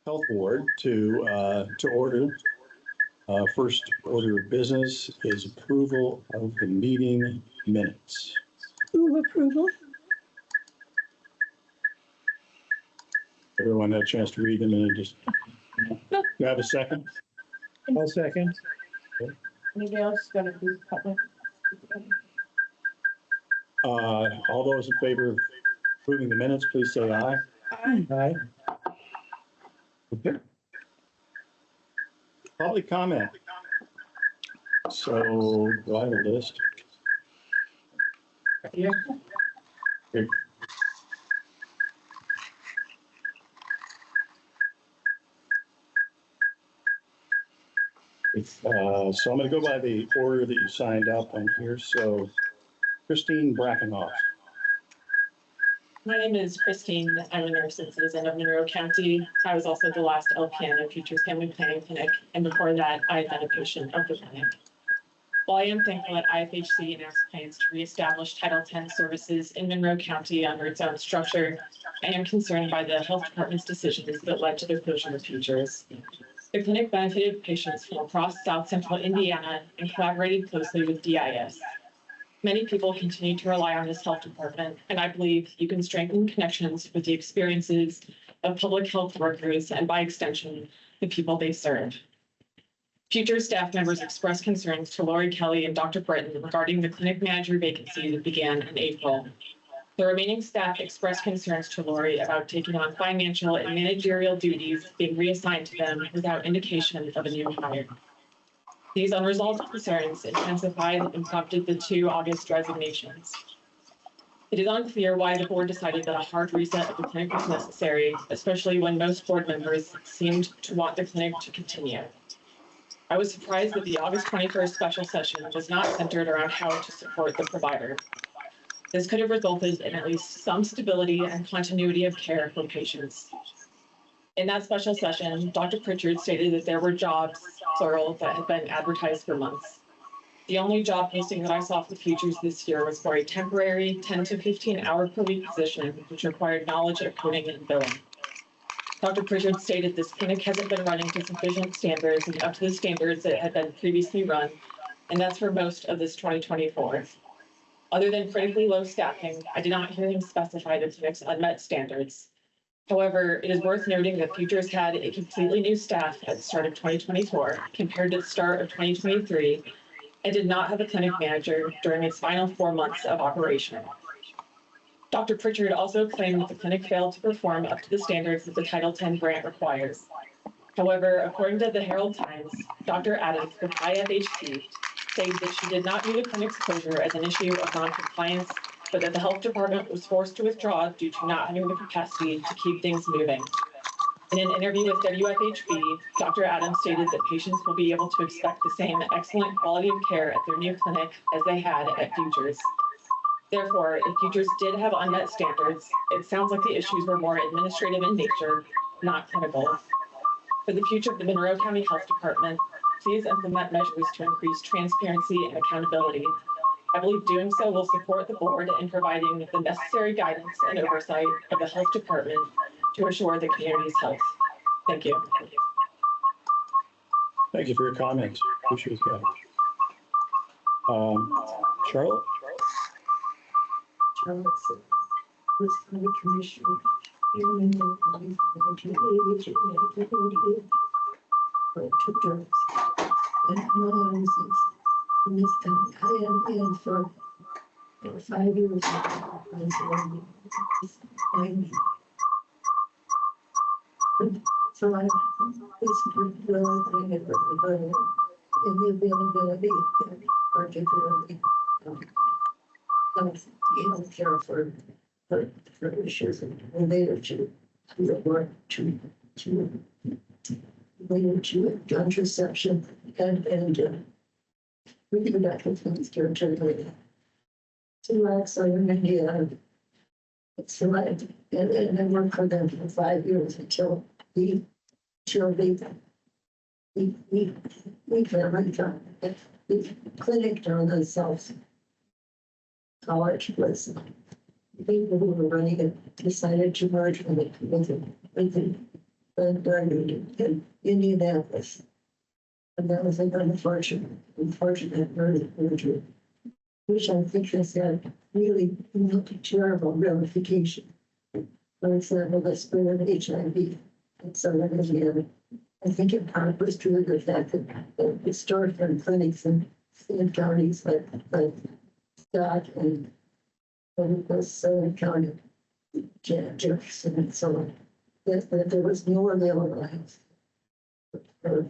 Health Board to order. First order of business is approval of the meeting minutes. Move approval. Everyone had a chance to read them and just, you have a second? I'll second. Anybody else going to be public? All those in favor of approving the minutes, please say aye. Aye. Okay. Public comment. So, do I have a list? Yeah. Okay. So I'm going to go by the order that you signed up on here. So Christine Brackenoff. My name is Christine. I'm a nurse and citizen of Monroe County. I was also the last LPN at Futures Family Planning Clinic, and before that, I had been a patient of the clinic. While I am thankful that IFHC announced plans to reestablish Title X services in Monroe County under its own structure, I am concerned by the health department's decisions that led to the closure of Futures. The clinic benefited patients from across South Central Indiana and collaborated closely with DIS. Many people continue to rely on this health department, and I believe you can strengthen connections with the experiences of public health workers and, by extension, the people they serve. Future staff members expressed concerns to Lori Kelly and Dr. Britton regarding the clinic manager vacancy that began in April. The remaining staff expressed concerns to Lori about taking on financial and managerial duties being reassigned to them without indication of a new hire. These unresolved concerns intensified and prompted the 2 August resignations. It is unclear why the board decided that a hard reset of the clinic was necessary, especially when most board members seemed to want the clinic to continue. I was surprised that the August 21st special session was not centered around how to support the provider. This could have resulted in at least some stability and continuity of care for patients. In that special session, Dr. Pritchard stated that there were jobs, plural, that had been advertised for months. The only job posting that I saw for Futures this year was for a temporary 10 to 15 hour per week position, which required knowledge of coding and billing. Dr. Pritchard stated this clinic hasn't been running to sufficient standards and up to the standards that had been previously run, and that's for most of this 2024. Other than critically low staffing, I did not hear him specify the clinic's unmet standards. However, it is worth noting that Futures had a completely new staff at the start of 2024 compared to the start of 2023 and did not have a clinic manager during its final 4 months of operation. Dr. Pritchard also claimed that the clinic failed to perform up to the standards that the Title X grant requires. However, according to the Herald Times, Dr. Adams with IFHC stated that she did not view the clinic's closure as an issue of non-compliance, but that the health department was forced to withdraw due to not having the capacity to keep things moving. In an interview with WFHB, Dr. Adams stated that patients will be able to expect the same excellent quality of care at their new clinic as they had at Futures. Therefore, if Futures did have unmet standards, it sounds like the issues were more administrative in nature, not clinical. For the future of the Monroe County Health Department, please implement measures to increase transparency and accountability. I believe doing so will support the board in providing the necessary guidance and oversight of the health department to assure the community's health. Thank you. Thank you for your comments. Appreciate that. Charlotte? Was from the commission. Took drugs. And I'm in this town. I am in for 5 years. So I basically realizing it really in the availability particularly care for issues related to the work to related to contraception and reproductive health care generally. So I'm in India. So and I worked for them for 5 years until we very done. The clinic on themselves. College was people who were running it decided to merge with in Indianapolis. And that was an unfortunate merger, which I think has had really terrible ramifications. For example, the spread of HIV in Southern Indiana. I think in part was due to the fact that the storefront clinics in counties like Scott and Southern County, Jefferson and so on, that there was no available health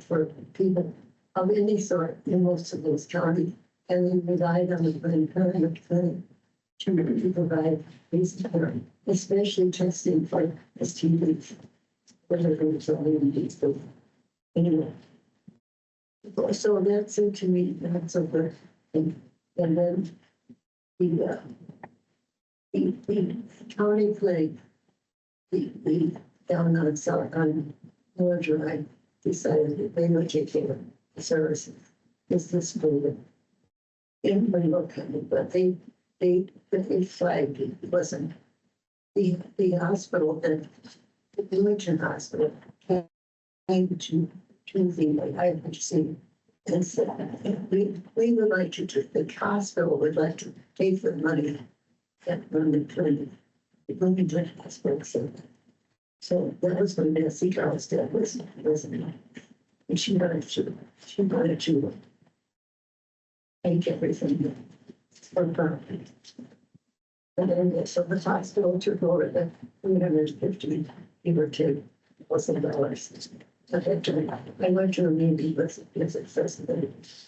for people of any sort in most of those counties, and we relied on the Planned Parenthood clinic to provide basic care, especially testing for STDs, whether it was only in these. Anyway, so that seemed to me that's over, and then the county clinic, the down on South on Miller Drive decided that they would take care of the services. This is for the Monroe County, but they flagged it wasn't the hospital that the Bloomington Hospital came to the IHC and said we would like to the hospital would like to pay for the money that run the clinic. The Bloomington Hospital said that. So that was when Nancy Carlstead was and she wanted to make everything for profit. And then so the hospital took over the $350, give or take, $1,000. I went to a meeting with the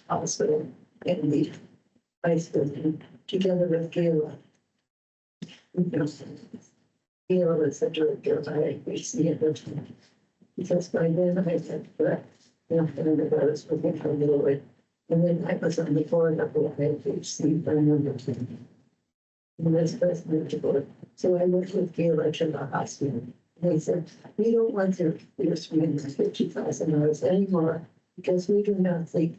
hospital and the vice president together with Gail. Gail was the director of IHC at the time. Because by then I had and I was working for a little bit. And then I was on the board of the IHC for a number of years. And as president of the board. So I worked with Gail to the hospital. And they said, we don't want your $350,000 anymore because we do not think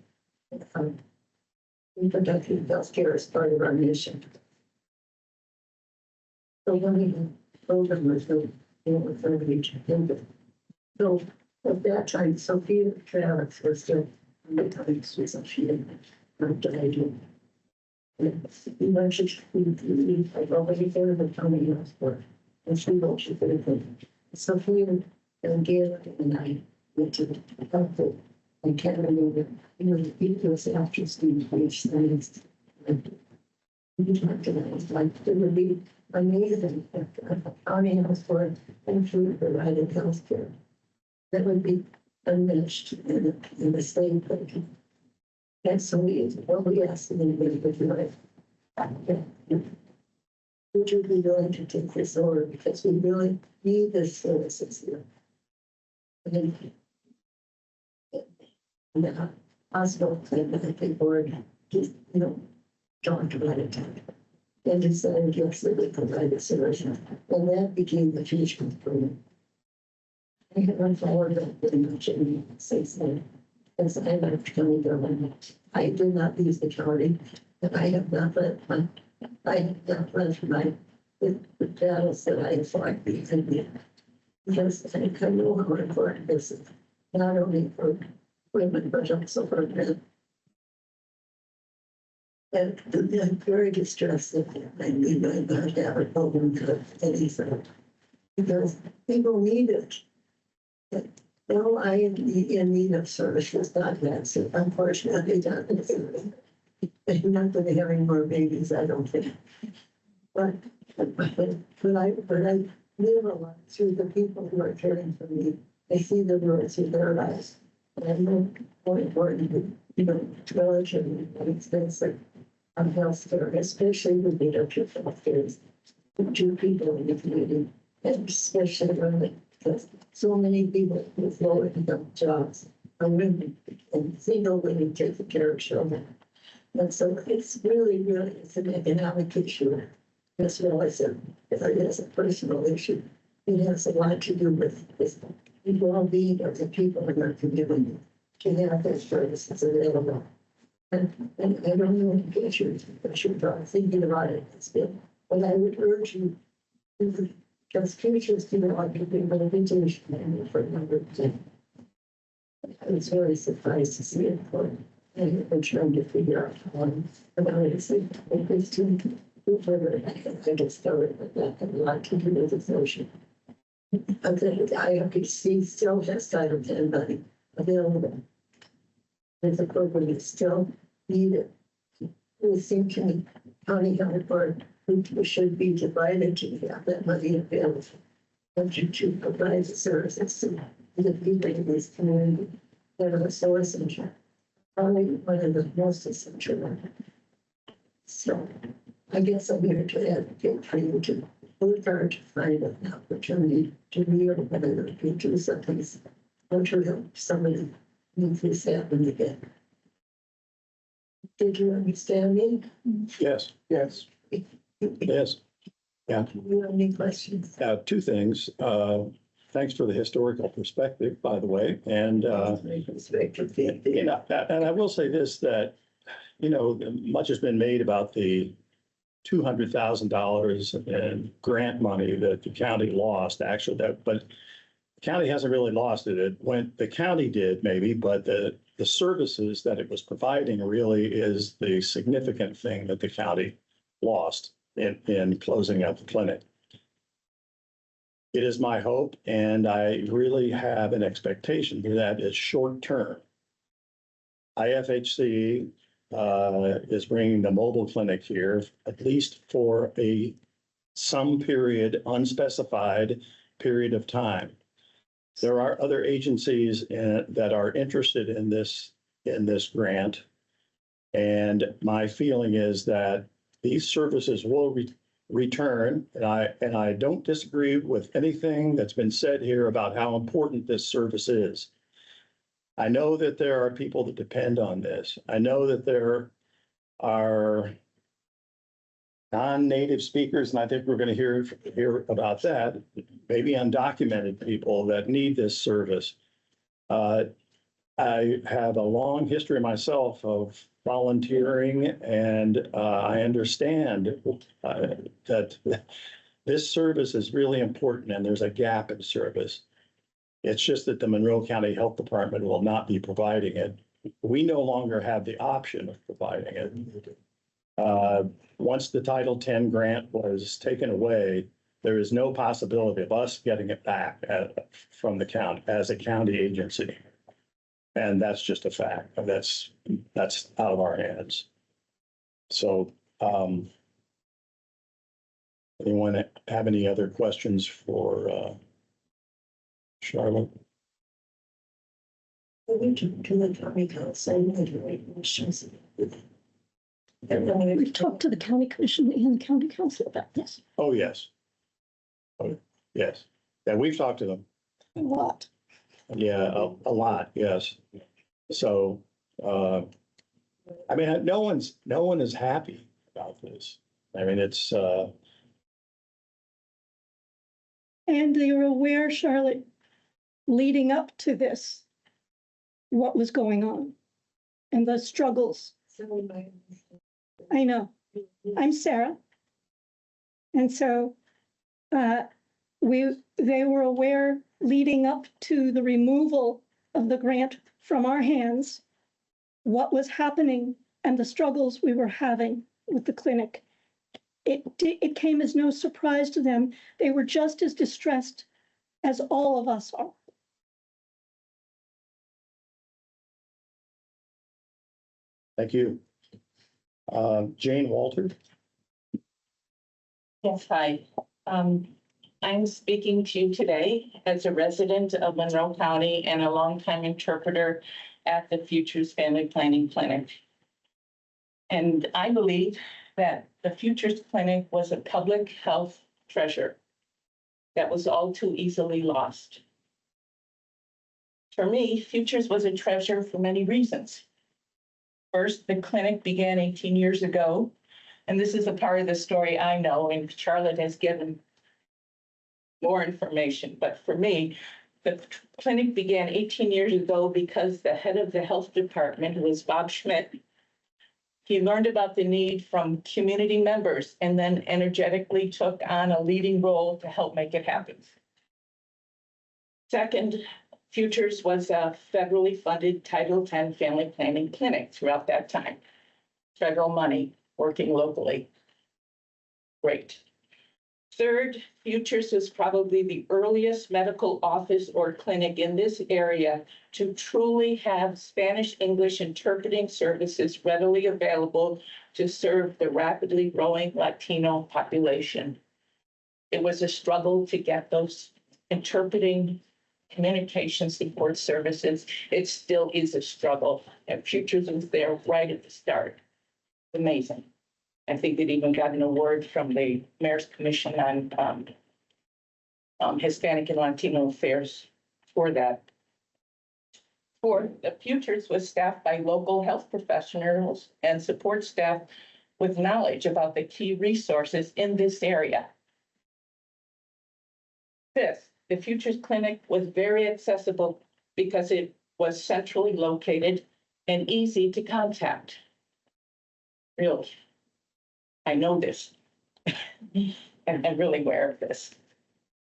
reproductive health care is part of our mission. So when we told them was no, with the region. So at that time, Sophia Travis was still on the time, so she had not died. We already there the county hospital, and she wrote she could have been. Sophia and Gail and I went to the hospital. I can't remember, it was after Steve reached things. We talked about it, like it would be amazing if a county hospital actually provided health care. That would be unmatched in the state. And so we asked them if they would like, would you be willing to take this over because we really need this services here. And the hospital said that the board just, talked about it and decided yes, they would provide the service. And that became the future program. I haven't followed that very much since then. As I left county government, I did not leave the county, and I have not left my the battles that I fought because I know how important this is, not only for women, but also for men. And I'm very distressed that I need not have a program for anything because people need it. No, I am in need of services, not that. So unfortunately, I'm not going to have any more babies, I don't think. But I live a lot through the people who are caring for me. I see the world through their lives. And I know more important, relatively expensive health care, especially with leadership health care, to people in the community, and especially women. Because so many people with low income jobs are women and single women taking care of children. And so it's really, it's an economic issue as well as a personal issue. It has a lot to do with the well-being of the people in our community to have their services available. And I don't know what you're thinking about it. But I would urge you Because futures didn't want to be representation for a number of things. I was very surprised to see it for, and we're trying to figure out how, about it, it's like, it's too, further, I get started with that, and a lot to do with this notion. But then IRPC still has Title 10 money available. There's a program that's still needed. We think in county health board, we should be divided to have that money available. And to provide the services to the people in this community that are so essential. Probably one of the most essential. So I guess I'm here to advocate for you to work hard to find an opportunity to reopen it, to do something, or to help somebody if this happened again. Did you understand me? Yes, yes, yes. Yeah. You have any questions? Two things. Thanks for the historical perspective, by the way. And, you know, and I will say this, that, you know, much has been made about the $200,000 in grant money that the county lost, actually, but the county hasn't really lost it. It went, the county did maybe, but the services that it was providing really is the significant thing that the county lost in closing up the clinic. It is my hope, and I really have an expectation that is short term. IFHC is bringing the mobile clinic here, at least for some period, unspecified period of time. There are other agencies that are interested in this grant. And my feeling is that these services will return. And I don't disagree with anything that's been said here about how important this service is. I know that there are people that depend on this. I know that there are non-native speakers, and I think we're going to hear about that, maybe undocumented people that need this service. I have a long history myself of volunteering, and I understand that this service is really important, and there's a gap in service. It's just that the Monroe County Health Department will not be providing it. We no longer have the option of providing it. Once the Title 10 grant was taken away, there is no possibility of us getting it back from the county as a county agency. And that's just a fact. That's out of our hands. So anyone have any other questions for Charlotte? We talked to the county council, We've talked to the county commission and the county council about this Oh, yes. Oh, yes. Yeah, we've talked to them. a lot. Yeah, a lot, yes. So, I mean, no one is happy about this. I mean, it's, And they were aware, Charlotte, leading up to this, what was going on and the struggles. I know. I'm Sarah. And so they were aware leading up to the removal of the grant from our hands, what was happening and the struggles we were having with the clinic. It came as no surprise to them. They were just as distressed as all of us are. thank you. Jane Walter? Yes, hi. I'm speaking to you today as a resident of Monroe County and a longtime interpreter at the Futures Family Planning Clinic. And I believe that the Futures Clinic was a public health treasure that was all too easily lost. For me, Futures was a treasure for many reasons. First, the clinic began 18 years ago, and this is a part of the story I know, and Charlotte has given more information. But for me, the clinic began 18 years ago because the head of the health department, who was Bob Schmidt, He learned about the need from community members and then energetically took on a leading role to help make it happen. Second, Futures was a federally funded Title X family planning clinic throughout that time. Federal money working locally. Great. Third, Futures was probably the earliest medical office or clinic in this area to truly have Spanish English interpreting services readily available to serve the rapidly growing Latino population. It was a struggle to get those interpreting communication support services. It still is a struggle, and Futures was there right at the start. Amazing. I think it even got an award from the Mayor's Commission on Hispanic and Latino Affairs for that. Fourth, the Futures was staffed by local health professionals and support staff with knowledge about the key resources in this area. Fifth, the Futures Clinic was very accessible because it was centrally located and easy to contact. Really. I know this, and I'm really aware of this.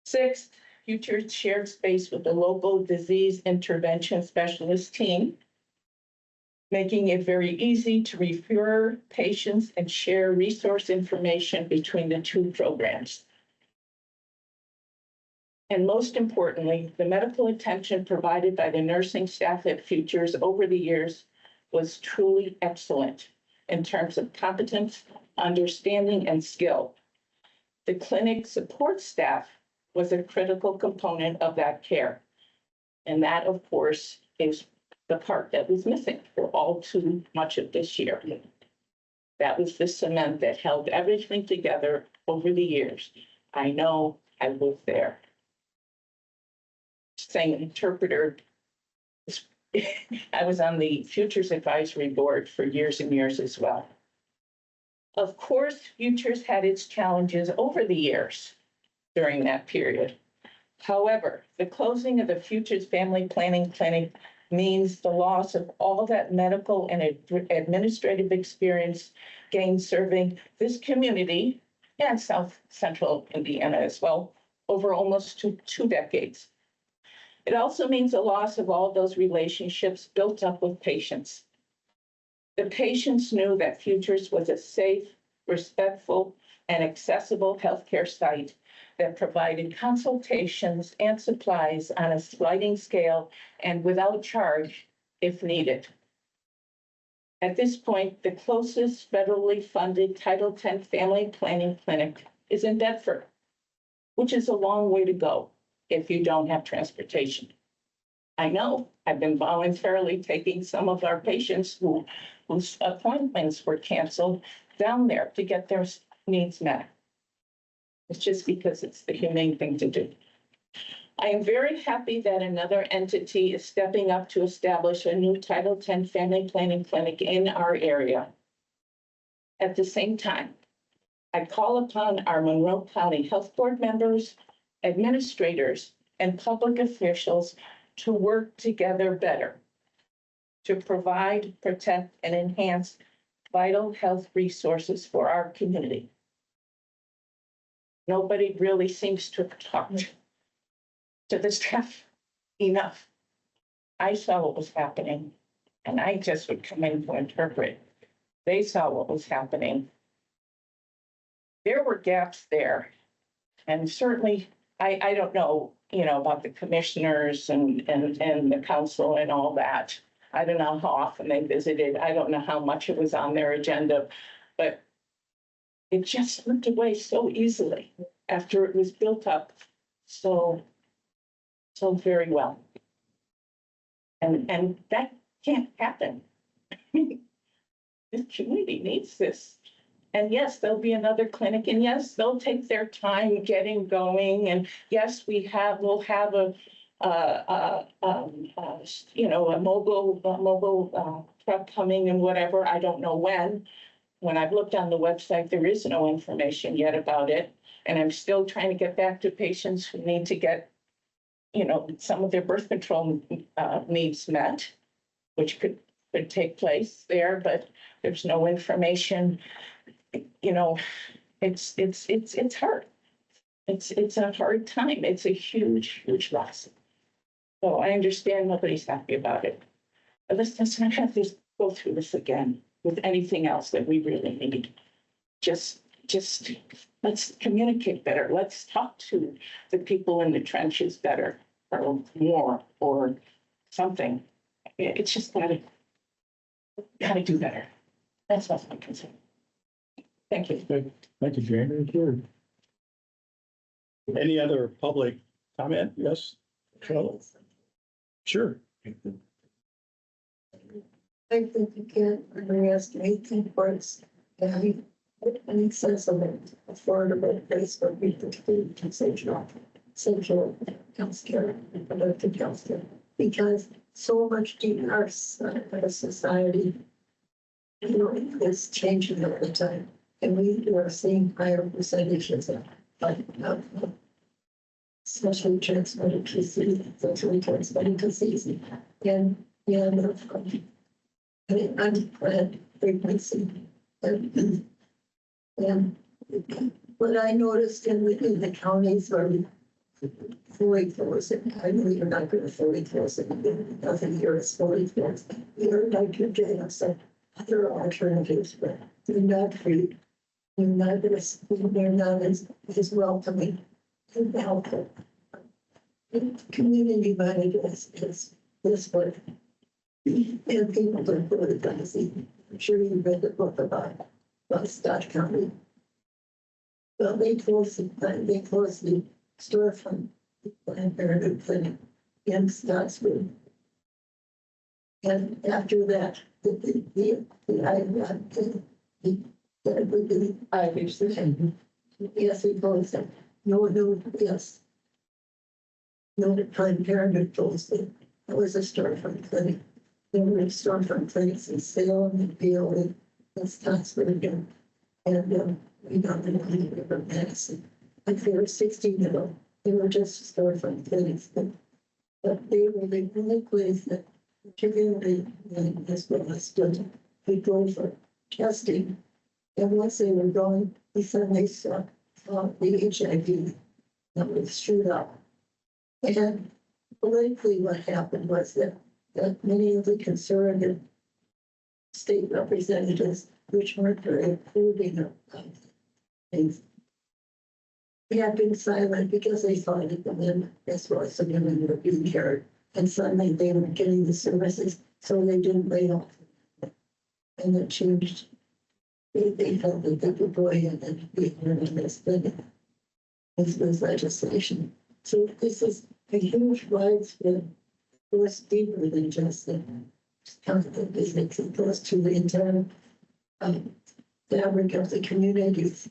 Sixth, Futures shared space with the local disease intervention specialist team, making it very easy to refer patients and share resource information between the two programs. And most importantly, the medical attention provided by the nursing staff at Futures over the years was truly excellent in terms of competence, understanding, and skill. The clinic support staff was a critical component of that care. And that, of course, is the part that was missing for all too much of this year. That was the cement that held everything together over the years. I know, I lived there. Saying interpreter, I was on the Futures Advisory Board for years and years as well. Of course, Futures had its challenges over the years during that period. However, the closing of the Futures Family Planning Clinic means the loss of all that medical and administrative experience gained serving this community and South Central Indiana as well over almost two decades. It also means the loss of all those relationships built up with patients. The patients knew that Futures was a safe, respectful, and accessible healthcare site that provided consultations and supplies on a sliding scale and without charge if needed. At this point, the closest federally funded Title X family planning clinic is in Bedford, which is a long way to go if you don't have transportation. I know I've been voluntarily taking some of our patients whose appointments were canceled down there to get their needs met. It's just because it's the humane thing to do. I am very happy that another entity is stepping up to establish a new Title X family planning clinic in our area. At the same time, I call upon our Monroe County Health Board members, administrators, and public officials to work together better to provide, protect, and enhance vital health resources for our community. Nobody really seems to have talked to the staff enough. I saw what was happening, and I just would come in to interpret. They saw what was happening. There were gaps there, and certainly, I don't know, about the commissioners and the council and all that. I don't know how often they visited. I don't know how much it was on their agenda, but it just slipped away so easily after it was built up so very well. And that can't happen. I mean, this community needs this. And yes, there'll be another clinic, and yes, they'll take their time getting going. And yes, we'll have a mobile truck coming and whatever. I don't know when. When I've looked on the website, there is no information yet about it. And I'm still trying to get back to patients who need to get, some of their birth control needs met, which could could take place there, but there's no information. You know, it's hard. It's a hard time. It's a huge loss. So I understand nobody's happy about it. But let's not have this go through this again with anything else that we really need. Just let's communicate better. Let's talk to the people in the trenches better or more or something. It's just gotta do better. That's what I'm concerned. Thank you. Thank you, Jane. Thank you. Any other public comment? Yes, Charlotte? Sure. I think you can't underestimate the importance of having an accessible, affordable place for people to do essential health care and productive health care. Because so much in our society, you know, is changing all the time. And we are seeing higher percentages of especially transmitted disease, socially transmitted disease, and unplanned pregnancy. And what I noticed in the counties where we fully closed it, I know you're not going to fully close it, nothing here is fully closed. You're like you're doing some other alternatives, but they're not free. They're not as welcoming and helpful. Community minded is what and people don't go to Tennessee. I'm sure you read the book about Scott County. Well, they closed the storefront Planned Parenthood clinic in Scottsville. And after that, yes, they closed it. Yes. No, Planned Parenthood closed it. That was a storefront clinic. There were storefront clinics in Salem and Peoria and Scottsville and we got the money from Madison. Like there were 16 of them. They were just storefront clinics, but they were the only place that, particularly as well as done, we go for testing. And once they were going, we suddenly saw the HIV that was shoot up. And politically, what happened was that many of the conservative state representatives, which weren't very approving of things, they had been silent because they thought that the men, as well as the women, were being cared. And suddenly they were getting the services, so they didn't lay off. And it changed. They felt that they could go ahead and be heard on this thing. This was legislation. So this is a huge widespread, it goes deeper than just the business. It goes to the entire fabric of the communities.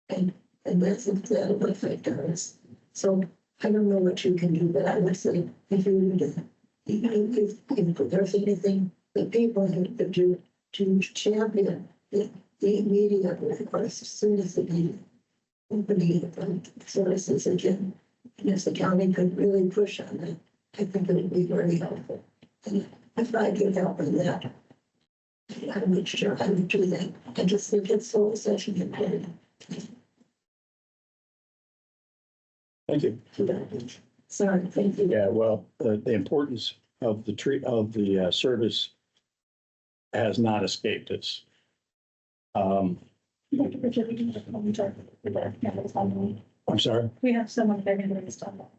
And that's that'll affect us. So I don't know what you can do, but I would say if there's anything that people have to do to champion the media, of course, as soon as the media company services again, and if the county could really push on that, I think it would be very helpful. And if I could help in that, I would sure I would do that. I just think it's so such an important. Thank you. Sorry, thank you. Yeah, well, the importance of the service has not escaped us. I'm sorry. We have someone there who is done that.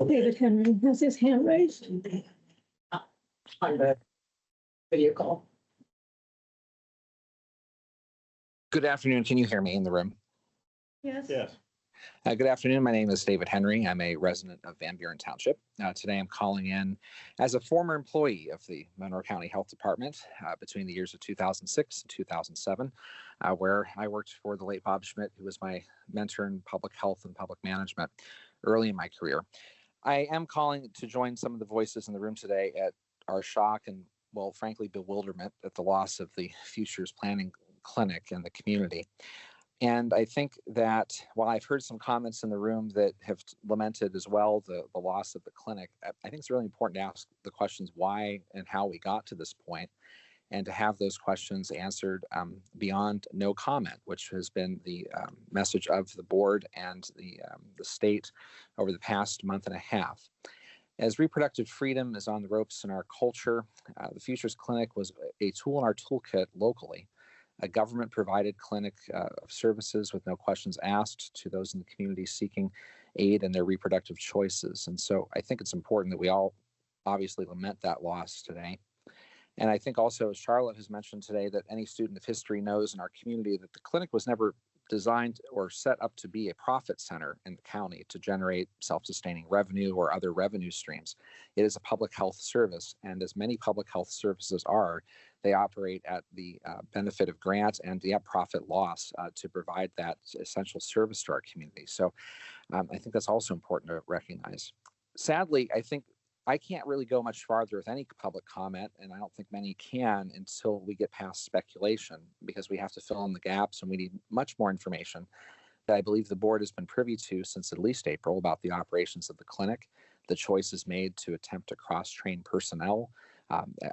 David Henry has his hand raised. On the video call. Good afternoon. Can you hear me in the room? Yes. Yes. Good afternoon. My name is David Henry. I'm a resident of Van Buren Township. Today I'm calling in as a former employee of the Monroe County Health Department between the years of 2006 and 2007, where I worked for the late Bob Schmidt, who was my mentor in public health and public management early in my career. I am calling to join some of the voices in the room today at our shock and, well, frankly, bewilderment at the loss of the Futures Planning Clinic in the community. And I think that while I've heard some comments in the room that have lamented as well the loss of the clinic, I think it's really important to ask the questions why and how we got to this point. and to have those questions answered beyond no comment, which has been the message of the board and the state over the past month and a half. As reproductive freedom is on the ropes in our culture, the Futures Clinic was a tool in our toolkit locally, a government-provided clinic of services with no questions asked to those in the community seeking aid in their reproductive choices. And so I think it's important that we all obviously lament that loss today. And I think also, as Charlotte has mentioned today, that any student of history knows in our community that the clinic was never designed or set up to be a profit center in the county to generate self-sustaining revenue or other revenue streams. It is a public health service, and as many public health services are, they operate at the benefit of grant and the profit loss to provide that essential service to our community. So I think that's also important to recognize. Sadly, I think I can't really go much farther with any public comment, and I don't think many can until we get past speculation, because we have to fill in the gaps and we need much more information that I believe the board has been privy to since at least April about the operations of the clinic, the choices made to attempt to cross-train personnel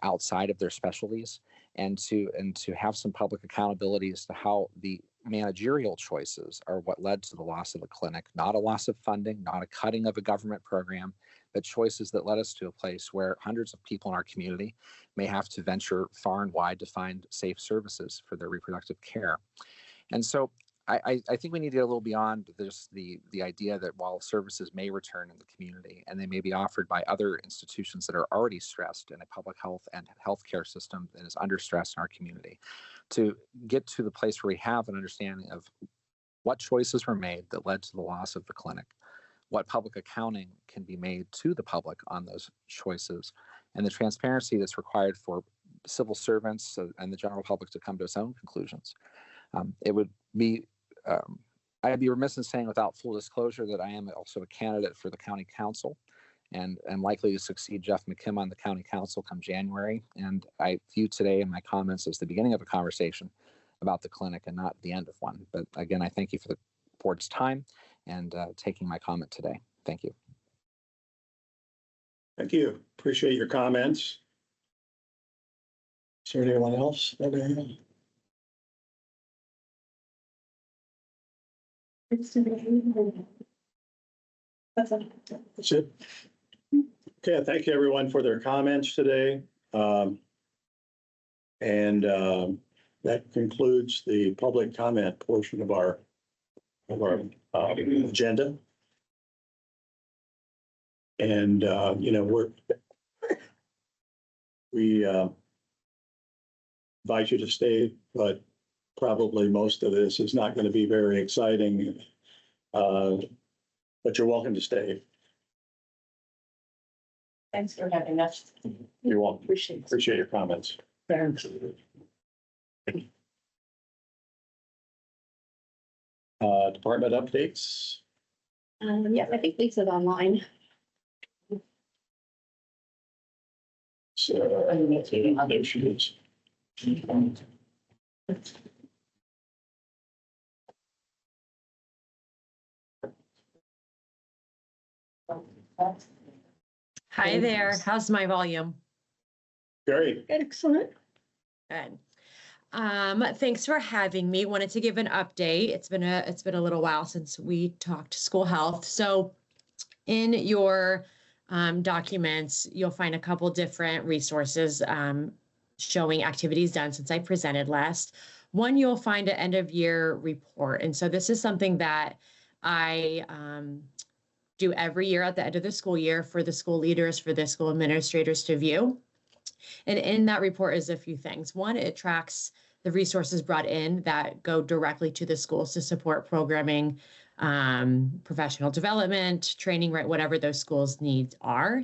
outside of their specialties, and to have some public accountability as to how the managerial choices are what led to the loss of the clinic, not a loss of funding, not a cutting of a government program, but choices that led us to a place where hundreds of people in our community may have to venture far and wide to find safe services for their reproductive care. And so I think we need to get a little beyond this, the idea that while services may return in the community and they may be offered by other institutions that are already stressed in a public health and healthcare system that is under stress in our community, to get to the place where we have an understanding of what choices were made that led to the loss of the clinic, what public accounting can be made to the public on those choices, and the transparency that's required for civil servants and the general public to come to its own conclusions. It would be, I'd be remiss in saying without full disclosure that I am also a candidate for the county council and am likely to succeed Jeff McKim on the county council come January. And I view today in my comments as the beginning of a conversation about the clinic and not the end of one. But again, I thank you for the board's time and taking my comment today. Thank you. Thank you. Appreciate your comments. Is there anyone else? That's it. Okay, thank you everyone for their comments today. That concludes the public comment portion of our agenda. And we invite you to stay, but probably most of this is not going to be very exciting. But you're welcome to stay. Thanks for having us. You're welcome. Appreciate Appreciate your comments. Thanks. Department updates. Yeah, I think Lisa's online. So, there she is. Hi there. How's my volume? Great. Excellent. Good. Thanks for having me. Wanted to give an update. It's been a little while since we talked school health. So in your documents, you'll find a couple different resources showing activities done since I presented last. One, you'll find an end of year report. And so this is something that I do every year at the end of the school year for the school leaders, for the school administrators to view. And in that report is a few things. One, it tracks the resources brought in that go directly to the schools to support programming, professional development, training, right, whatever those schools' needs are.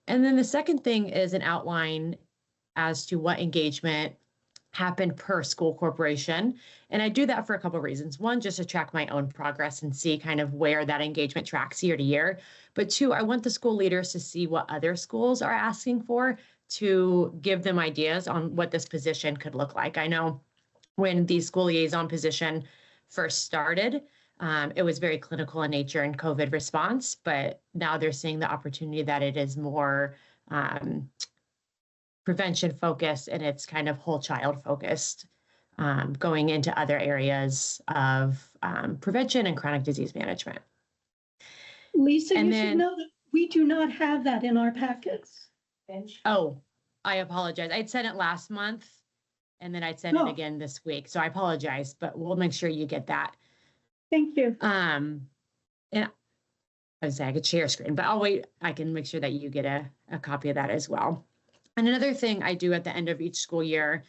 And then the second thing is an outline as to what engagement happened per school corporation. And I do that for a couple of reasons. One, just to track my own progress and see kind of where that engagement tracks year to year. But two, I want the school leaders to see what other schools are asking for to give them ideas on what this position could look like. I know when the school liaison position first started, it was very clinical in nature and COVID response, but now they're seeing the opportunity that it is more prevention focused and it's kind of whole child focused, going into other areas of prevention and chronic disease management. Lisa, And you then- should know that we do not have that in our packets. Oh, I apologize. I'd sent it last month and then I'd send it Oh. again this week. So I apologize, but we'll make sure you get that. Thank you. And I would say I could share a screen, but I'll wait. I can make sure that you get a copy of that as well. And another thing I do at the end of each school year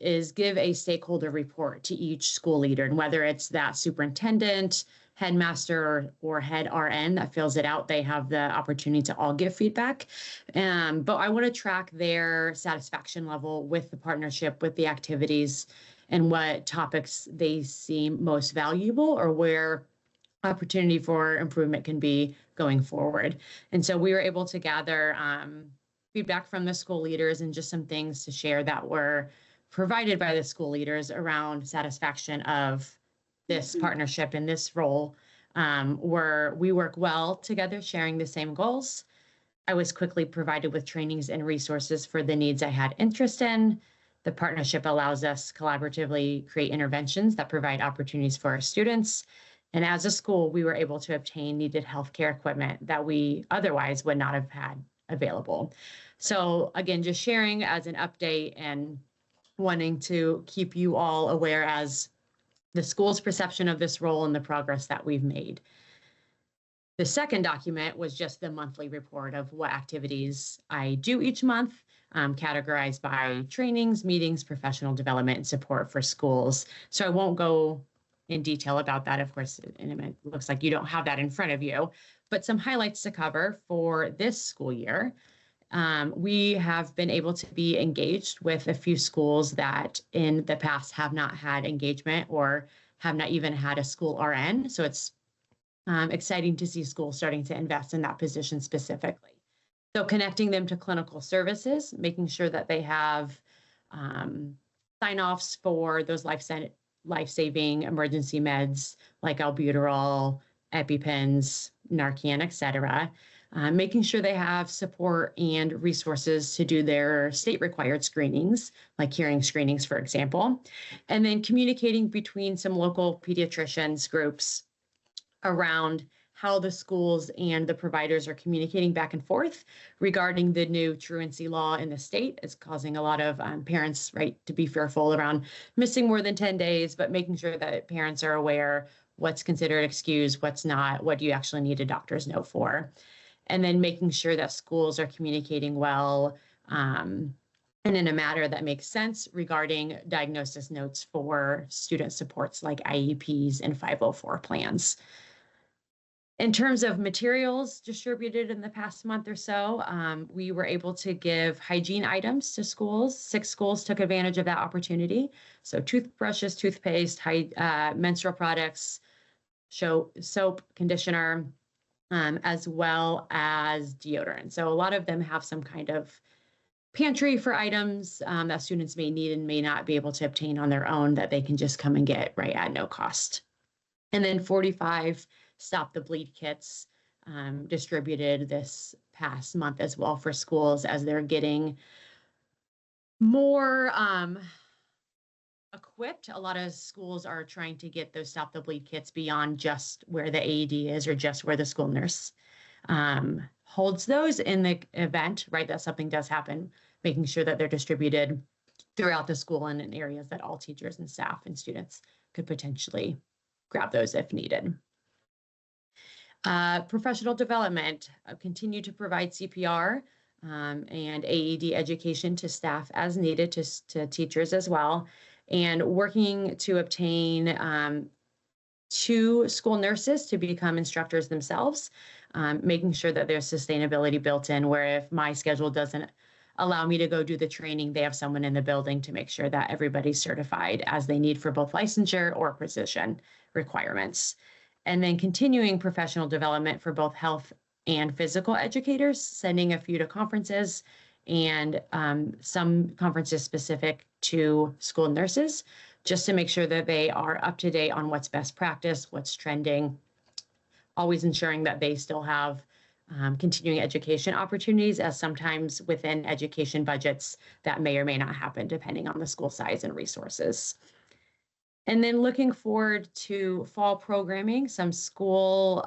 is give a stakeholder report to each school leader, and whether it's that superintendent, headmaster, or head RN that fills it out, they have the opportunity to all give feedback. But I want to track their satisfaction level with the partnership, with the activities, and what topics they seem most valuable or where opportunity for improvement can be going forward. And so we were able to gather feedback from the school leaders and just some things to share that were provided by the school leaders around satisfaction of this partnership in this role, where we work well together, sharing the same goals. I was quickly provided with trainings and resources for the needs I had interest in. The partnership allows us collaboratively create interventions that provide opportunities for our students. And as a school, we were able to obtain needed healthcare equipment that we otherwise would not have had available. So again, just sharing as an update and wanting to keep you all aware as the school's perception of this role and the progress that we've made. The second document was just the monthly report of what activities I do each month, categorized by trainings, meetings, professional development, and support for schools. So I won't go in detail about that, of course, and it looks like you don't have that in front of you, but some highlights to cover for this school year. We have been able to be engaged with a few schools that in the past have not had engagement or have not even had a school RN. So it's exciting to see schools starting to invest in that position specifically. So connecting them to clinical services, making sure that they have sign-offs for those life-saving emergency meds like albuterol, EpiPens, Narcan, et cetera. Making sure they have support and resources to do their state-required screenings, like hearing screenings, for example. And then communicating between some local pediatricians groups around how the schools and the providers are communicating back and forth regarding the new truancy law in the state. Is causing a lot of parents, right, to be fearful around missing more than 10 days, but making sure that parents are aware what's considered excused, what's not, what do you actually need a doctor's note for. And then making sure that schools are communicating well and in a manner that makes sense regarding diagnosis notes for student supports like IEPs and 504 plans. In terms of materials distributed in the past month or so, we were able to give hygiene items to schools. 6 schools took advantage of that opportunity. So toothbrushes, toothpaste, menstrual products, soap, conditioner, as well as deodorant. So a lot of them have some kind of pantry for items that students may need and may not be able to obtain on their own that they can just come and get right at no cost. And then 45 Stop the Bleed kits distributed this past month as well for schools as they're getting more equipped. A lot of schools are trying to get those Stop the Bleed kits beyond just where the AED is or just where the school nurse holds those in the event, right, that something does happen, making sure that they're distributed throughout the school and in areas that all teachers and staff and students could potentially grab those if needed. Professional development, continue to provide CPR and AED education to staff as needed, to teachers as well, and working to obtain 2 school nurses to become instructors themselves, making sure that there's sustainability built in, where if my schedule doesn't allow me to go do the training, they have someone in the building to make sure that everybody's certified as they need for both licensure or position requirements. And then continuing professional development for both health and physical educators, sending a few to conferences and some conferences specific to school nurses, just to make sure that they are up to date on what's best practice, what's trending, always ensuring that they still have continuing education opportunities, as sometimes within education budgets that may or may not happen depending on the school size and resources. And then looking forward to fall programming, some school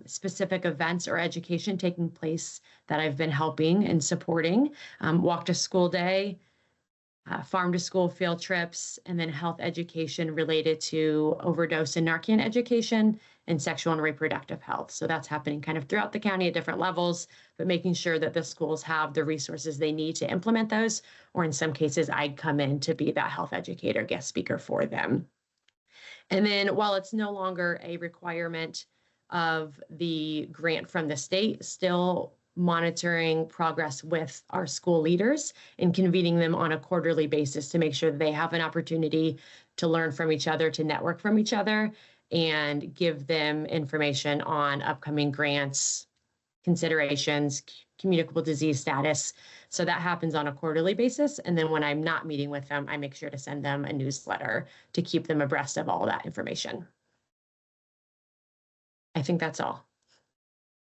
specific events or education taking place that I've been helping and supporting. Walk to School Day, farm to school field trips, and then health education related to overdose and Narcan education and sexual and reproductive health. So that's happening kind of throughout the county at different levels, but making sure that the schools have the resources they need to implement those, or in some cases, I'd come in to be that health educator, guest speaker for them. And then while it's no longer a requirement of the grant from the state, still monitoring progress with our school leaders and convening them on a quarterly basis to make sure that they have an opportunity to learn from each other, to network from each other, and give them information on upcoming grants, considerations, communicable disease status. So that happens on a quarterly basis. And then when I'm not meeting with them, I make sure to send them a newsletter to keep them abreast of all that information. I think that's all.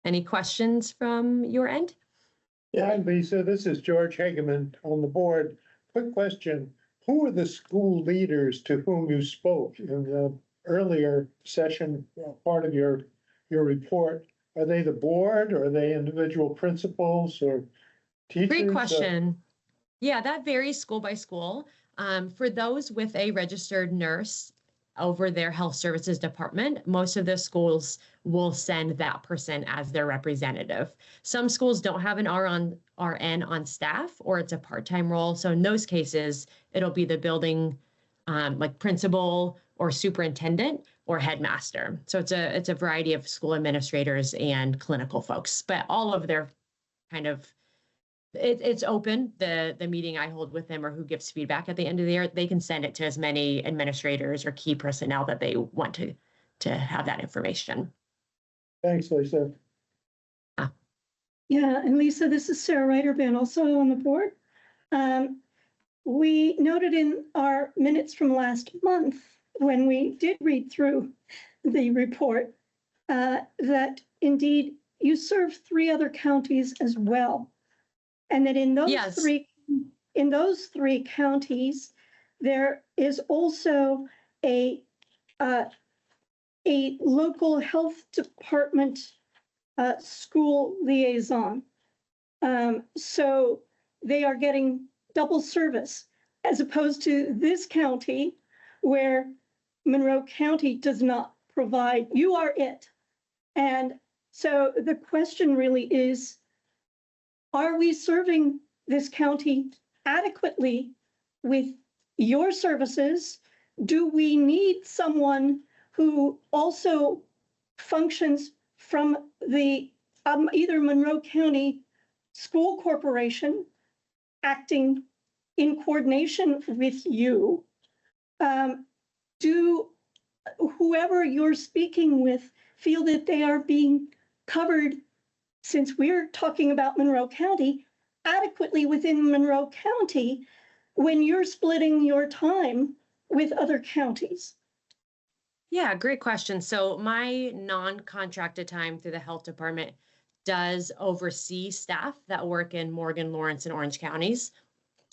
Any questions from your end? Yeah, Lisa, this is George Hageman on the board. Quick question. Who are the school leaders to whom you spoke in the earlier session, part of your report? Are they the board, or are they individual principals or teachers? Great question. Yeah, that varies school by school. For those with a registered nurse over their health services department, most of the schools will send that person as their representative. Some schools don't have an RN on staff, or it's a part-time role. So in those cases, it'll be the building like principal or superintendent or headmaster. So it's a variety of school administrators and clinical folks, but all of their kind of it's open. The meeting I hold with them, or who gives feedback at the end of the year, they can send it to as many administrators or key personnel that they want to have that information. Thanks, Lisa. Yeah, and Lisa, this is Sarah Reiterban, also on the board. We noted in our minutes from last month, when we did read through the report, that indeed you serve 3 other counties as well. And that in those Yes. in those 3 counties, there is also a local health department school liaison. So they are getting double service, as opposed to this county where Monroe County does not provide. You are it. And so the question really is, are we serving this county adequately with your services? Do we need someone who also functions from the either Monroe County School Corporation, acting in coordination with you? Do whoever you're speaking with feel that they are being covered, since we're talking about Monroe County, adequately within Monroe County when you're splitting your time with other counties? Yeah, great question. So my non-contracted time through the health department does oversee staff that work in Morgan, Lawrence, and Orange counties.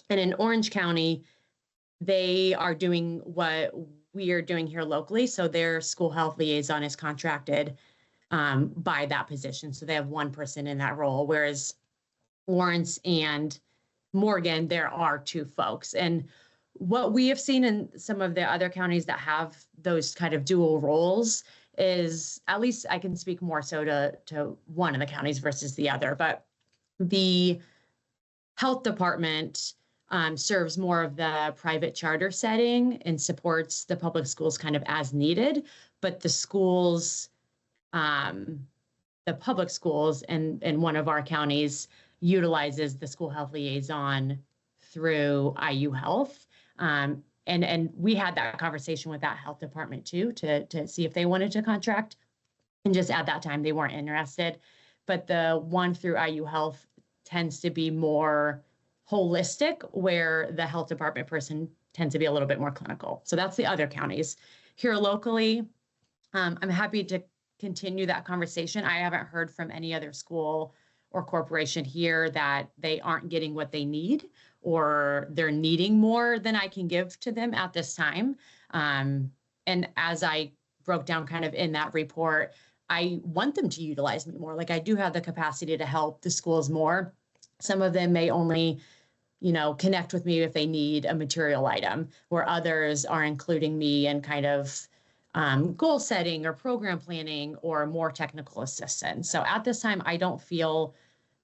And in Orange County, they are doing what we are doing here locally. So their school health liaison is contracted by that position. So they have one person in that role, whereas Lawrence and Morgan, there are 2 folks. And what we have seen in some of the other counties that have those kind of dual roles is, at least I can speak more so to one of the counties versus the other, but the health department serves more of the private charter setting and supports the public schools kind of as needed, but the schools, the public schools in one of our counties utilizes the school health liaison through IU Health. And we had that conversation with that health department too, to see if they wanted to contract. And just at that time, they weren't interested. But the one through IU Health tends to be more holistic, where the health department person tends to be a little bit more clinical. So that's the other counties. Here locally, I'm happy to continue that conversation. I haven't heard from any other school or corporation here that they aren't getting what they need or they're needing more than I can give to them at this time. And as I broke down kind of in that report, I want them to utilize me more. Like I do have the capacity to help the schools more. Some of them may only, connect with me if they need a material item, where others are including me in kind of goal setting or program planning or more technical assistance. So at this time, I don't feel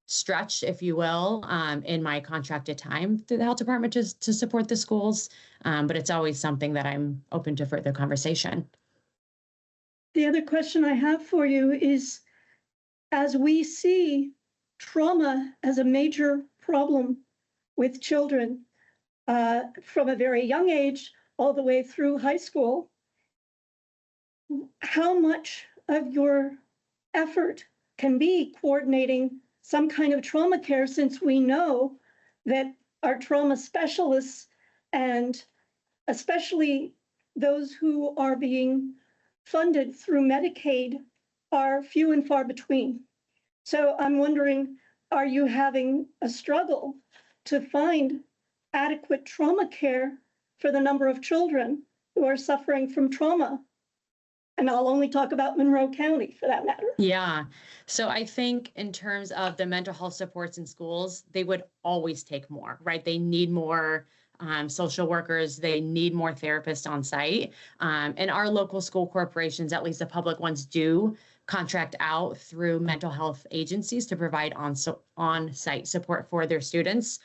stretched, if you will, in my contracted time through the health department to support the schools. But it's always something that I'm open to further conversation. The other question I have for you is, as we see trauma as a major problem with children from a very young age all the way through high school, how much of your effort can be coordinating some kind of trauma care, since we know that our trauma specialists, and especially those who are being funded through Medicaid, are few and far between. So I'm wondering, are you having a struggle to find adequate trauma care for the number of children who are suffering from trauma? And I'll only talk about Monroe County for that matter. Yeah. So I think in terms of the mental health supports in schools, they would always take more, right? They need more social workers. They need more therapists on site. And our local school corporations, at least the public ones, do contract out through mental health agencies to provide on-site support for their students.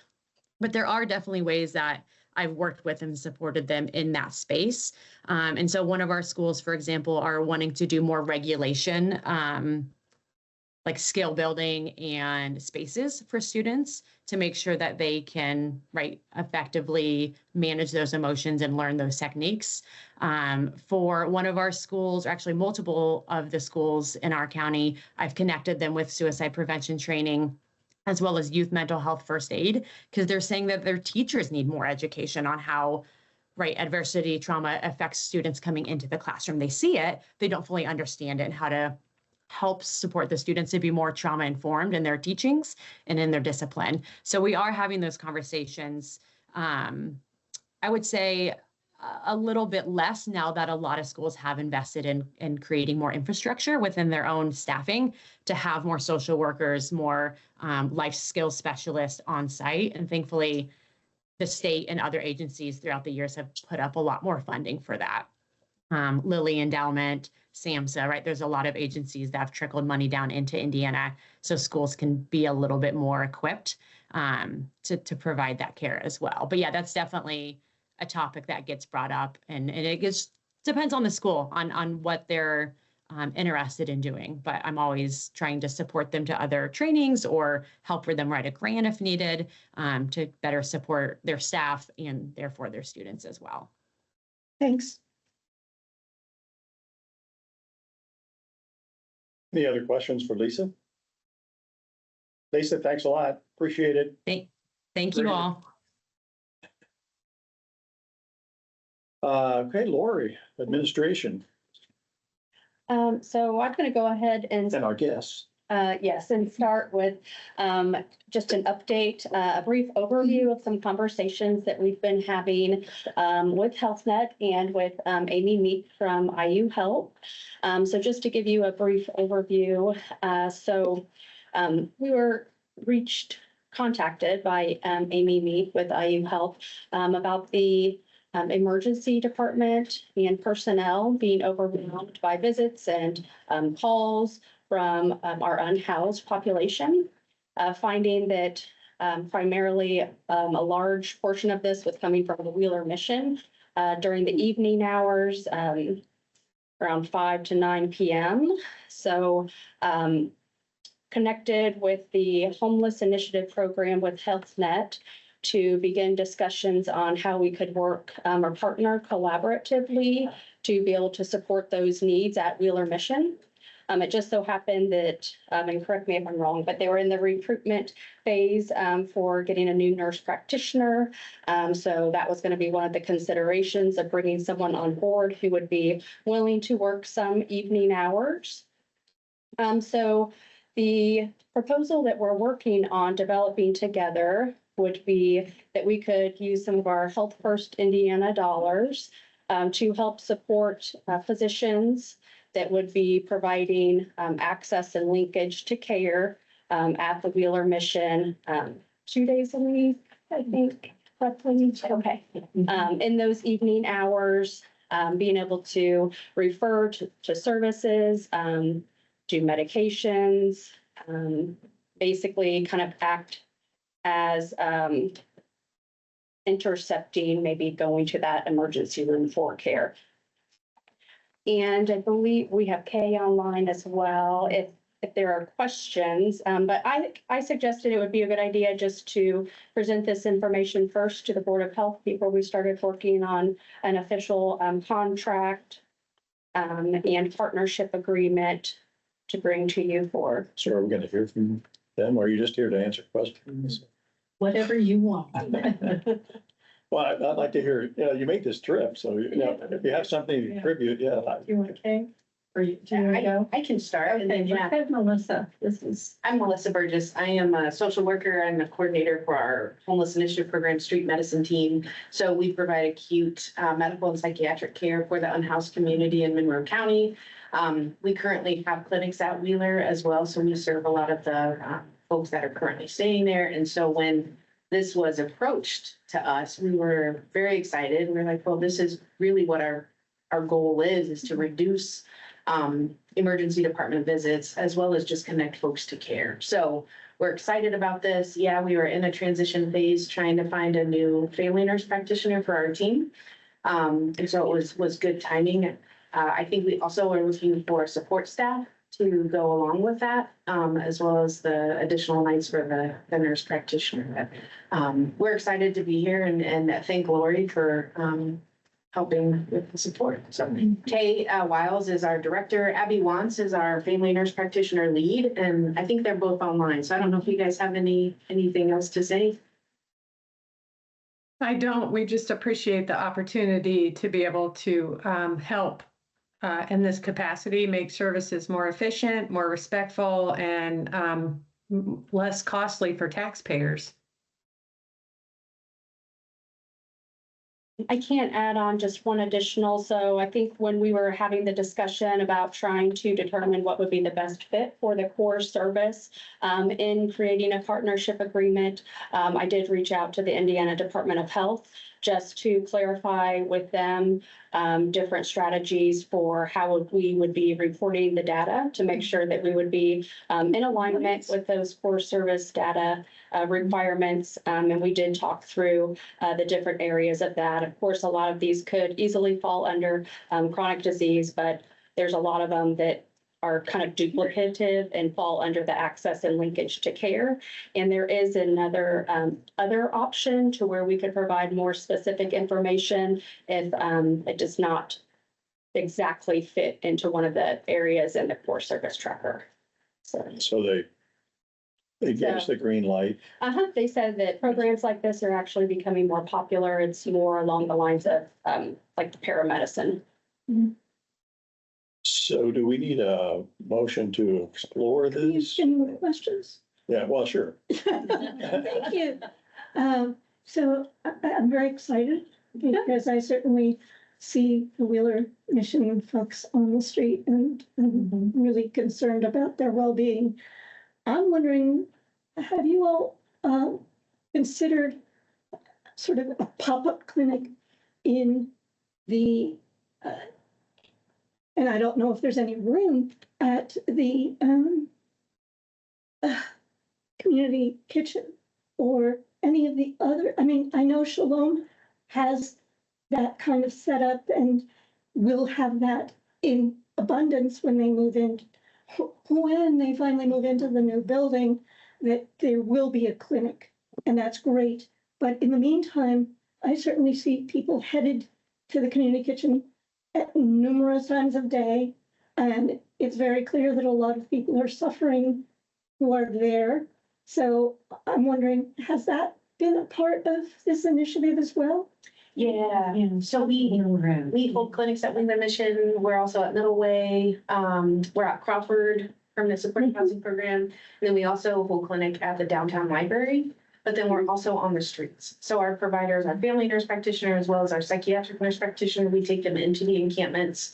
But there are definitely ways that I've worked with and supported them in that space. And so one of our schools, for example, are wanting to do more regulation, like skill building and spaces for students to make sure that they can, effectively manage those emotions and learn those techniques. For one of our schools, or actually multiple of the schools in our county, I've connected them with suicide prevention training, as well as youth mental health first aid, because they're saying that their teachers need more education on how, adversity, trauma affects students coming into the classroom. They see it, they don't fully understand it, and how to help support the students to be more trauma informed in their teachings and in their discipline. So we are having those conversations. I would say a little bit less now that a lot of schools have invested in creating more infrastructure within their own staffing to have more social workers, more life skills specialists on site. And thankfully, the state and other agencies throughout the years have put up a lot more funding for that. Lilly Endowment, SAMHSA, right? There's a lot of agencies that have trickled money down into Indiana so schools can be a little bit more equipped to provide that care as well. But yeah, that's definitely a topic that gets brought up, and it depends on the school on what they're interested in doing. But I'm always trying to support them to other trainings or help for them write a grant if needed to better support their staff and therefore their students as well. Thanks. Any other questions for Lisa? Lisa, thanks a lot. Appreciate it. Thank you all. Okay, Lori, administration So I'm going to go ahead and, and our guests. yes, and start with just an update, a brief overview of some conversations that we've been having with HealthNet and with Amy Meek from IU Health. So just to give you a brief overview, we were contacted by Amy Meek with IU Health about the emergency department and personnel being overwhelmed by visits and calls from our unhoused population, finding that primarily a large portion of this was coming from the Wheeler Mission during the evening hours, around 5 to 9 p.m. So connected with the Homeless Initiative Program with HealthNet to begin discussions on how we could work or partner collaboratively to be able to support those needs at Wheeler Mission. It just so happened that, and correct me if I'm wrong, but they were in the recruitment phase for getting a new nurse practitioner. So that was going to be one of the considerations of bringing someone on board who would be willing to work some evening hours. So the proposal that we're working on developing together would be that we could use some of our Health First Indiana dollars to help support physicians that would be providing access and linkage to care at the Wheeler Mission 2 days a week, I think, roughly. Okay. In those evening hours, being able to refer to services, do medications, basically kind of act as intercepting, maybe going to that emergency room for care. And I believe we have Kay online as well, if there are questions. But I suggested it would be a good idea just to present this information first to the Board of Health before we started working on an official contract and partnership agreement to bring to you for. So are we going to hear from them, or are you just here to answer questions? Whatever you want. Well, I'd like to hear, you made this trip, so, if you have something to contribute, yeah. You want Kay? Or do you want to go? I can start. And then, Okay, yeah, go ahead, Melissa. This is. I'm Melissa Burgess. I am a social worker. I'm the coordinator for our homeless initiative program, street medicine team. So we provide acute medical and psychiatric care for the unhoused community in Monroe County. We currently have clinics at Wheeler as well. So we serve a lot of the folks that are currently staying there. And so when this was approached to us, we were very excited. We were like, well, this is really what our goal is to reduce emergency department visits, as well as just connect folks to care. So we're excited about this. Yeah, we were in a transition phase trying to find a new family nurse practitioner for our team. And so it was good timing. I think we also are looking for support staff to go along with that, as well as the additional nights for the nurse practitioner. We're excited to be here and thank Lori for helping with the support. So Kay Wiles is our director. Abby Wantz is our family nurse practitioner lead, and I think they're both online. So I don't know if you guys have anything else to say. I don't. We just appreciate the opportunity to be able to help in this capacity, make services more efficient, more respectful, and less costly for taxpayers. I can't add on just one additional. So I think when we were having the discussion about trying to determine what would be the best fit for the core service in creating a partnership agreement, I did reach out to the Indiana Department of Health just to clarify with them different strategies for how we would be reporting the data to make sure that we would be in alignment with those core service data requirements. And we did talk through the different areas of that. Of course, a lot of these could easily fall under chronic disease, but there's a lot of them that are kind of duplicative and fall under the access and linkage to care. And there is another other option to where we could provide more specific information if it does not exactly fit into one of the areas in the core service tracker. So they gave us the green light. They said that programs like this are actually becoming more popular. It's more along the lines of like the paramedicine. So do we need a motion to explore Can you this? any more questions? Yeah, well, sure. Thank you. So I'm very excited because I certainly see the Wheeler Mission folks on the street and I'm really concerned about their well-being. I'm wondering, have you all considered sort of a pop-up clinic in the, and I don't know if there's any room at the community kitchen or any of the other, I mean, I know Shalom has that kind of setup and will have that in abundance when they move in. When they finally move into the new building, that there will be a clinic, and that's great. But in the meantime, I certainly see people headed to the community kitchen at numerous times of day, and it's very clear that a lot of people are suffering who are there. So I'm wondering, has that been a part of this initiative as well? Yeah. So we hold clinics at Wheeler Mission. We're also at Middle Way. We're at Crawford permanent supportive housing program. And then we also hold clinic at the downtown library, but then we're also on the streets. So our providers, our family nurse practitioner, as well as our psychiatric nurse practitioner, we take them into the encampments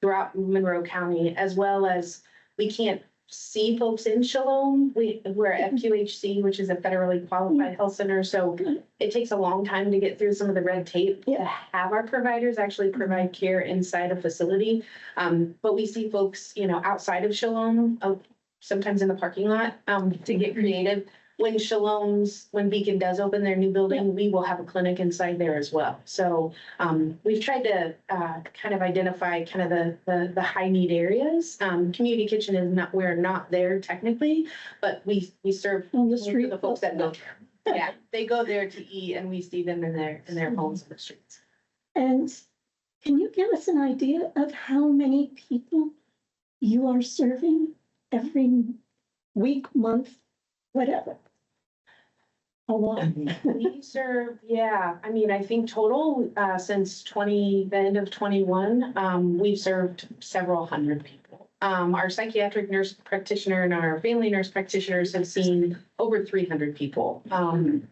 throughout Monroe County, as well as we can't see folks in Shalom. We're at FQHC, which is a federally qualified health center. So it takes a long time to get through some of the red tape to have our providers actually provide care inside a facility. But we see folks, outside of Shalom, sometimes in the parking lot, to get creative. When Beacon does open their new building, we will have a clinic inside there as well. So we've tried to kind of identify kind of the high need areas. Community kitchen is not, we're not there technically, but we serve On the street. the folks that go there. Yeah, they go there to eat and we see them in their homes in the streets. And can you give us an idea of how many people you are serving every week, month, whatever? A lot. We serve, I think total, since the end of 21, we've served several hundred people. Our psychiatric nurse practitioner and our family nurse practitioners have seen over 300 people,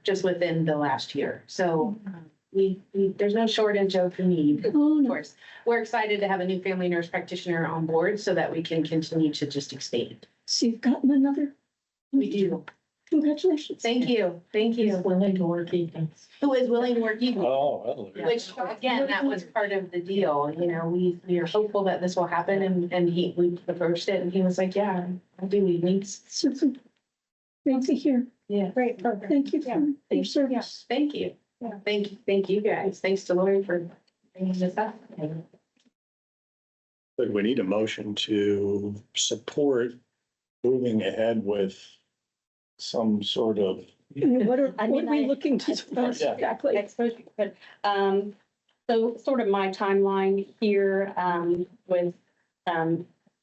just within the last year. So there's no shortage of need, of course. We're excited to have a new family nurse practitioner on board so that we can continue to just expand. So you've gotten another? We do. Congratulations. Thank you. Thank you. Willing to work evenings. Who is willing to work evenings? Oh, well, Which, again, that was part of the deal, we are hopeful that this will happen, and we approached it, and he was like, yeah, I'll do evenings. Super. Great to hear. Yeah. Great program. Thank you for your service. Thank you. Thank you guys. Thanks to Lori for bringing this up. but we need a motion to support moving ahead with some sort of, What are I mean, we I- looking to? Yeah. Exactly. I suppose you could. So sort of my timeline here, with,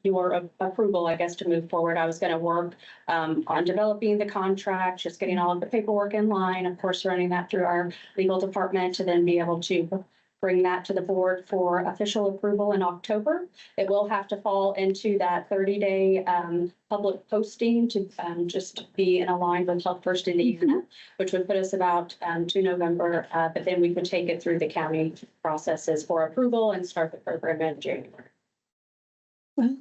your approval, I guess, to move forward, I was gonna work, on developing the contract, just getting all of the paperwork in line, of course, running that through our legal department to then be able to bring that to the board for official approval in October. It will have to fall into that 30-day public posting to just be in line with Health First Indiana, which would put us about to November. But then we would take it through the county processes for approval and start the program in January. Well,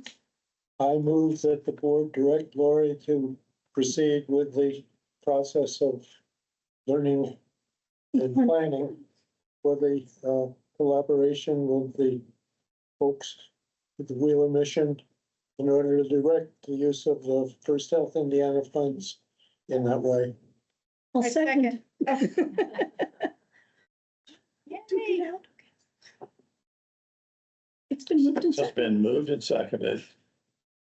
I move that the board direct Lori to proceed with the process of learning and planning for the collaboration with the folks with the Wheeler mission in order to direct the use of the First Health Indiana funds in that way. I'll second. Yay. Get out. It's been moved and it's seconded. been moved and seconded.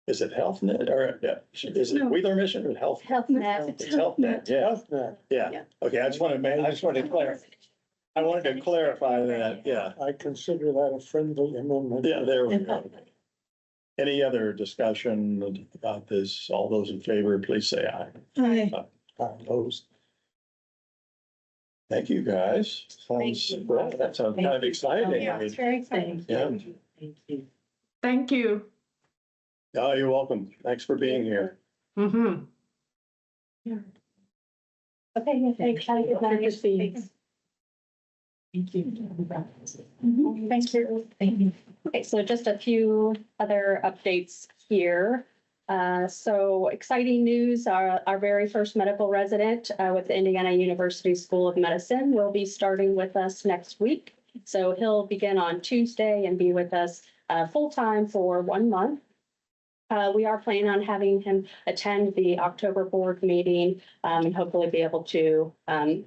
Is it HealthNet or, is it No. Wheeler Mission or Health? HealthNet. It's HealthNet, yeah, HealthNet, yeah. Okay, I just wanted to clarify. I wanted to clarify that, yeah. I consider that a friendly amendment. Yeah, there we go. Any other discussion about this? All those in favor, please say aye. Aye. Opposed? Thank you, guys. Sounds, you. well, that sounds kind of exciting. Yeah, I mean, it's very exciting. Yeah. Thank you. Thank you. Oh, you're welcome. Thanks for being here. Mm-hmm. Okay, thanks. Have a good night. Thanks. Thank you. Thank you. Thank you. Okay, so just a few other updates here. So exciting news, our very first medical resident with the Indiana University School of Medicine will be starting with us next week. So he'll begin on Tuesday and be with us full-time for 1 month. We are planning on having him attend the October board meeting and hopefully be able to,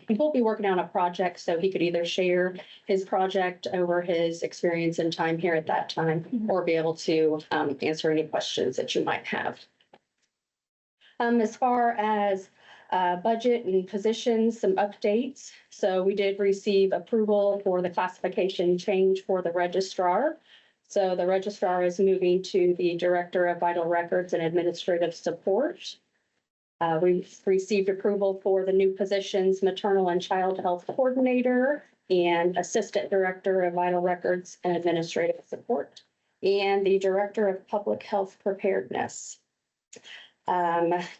he will be working on a project, so he could either share his project over his experience and time here at that time, or be able to answer any questions that you might have. As far as budget and positions, some updates. So we did receive approval for the classification change for the registrar. So the registrar is moving to the Director of Vital Records and Administrative Support. We received approval for the new positions, Maternal and Child Health Coordinator and Assistant Director of Vital Records and Administrative Support. and the Director of Public Health Preparedness.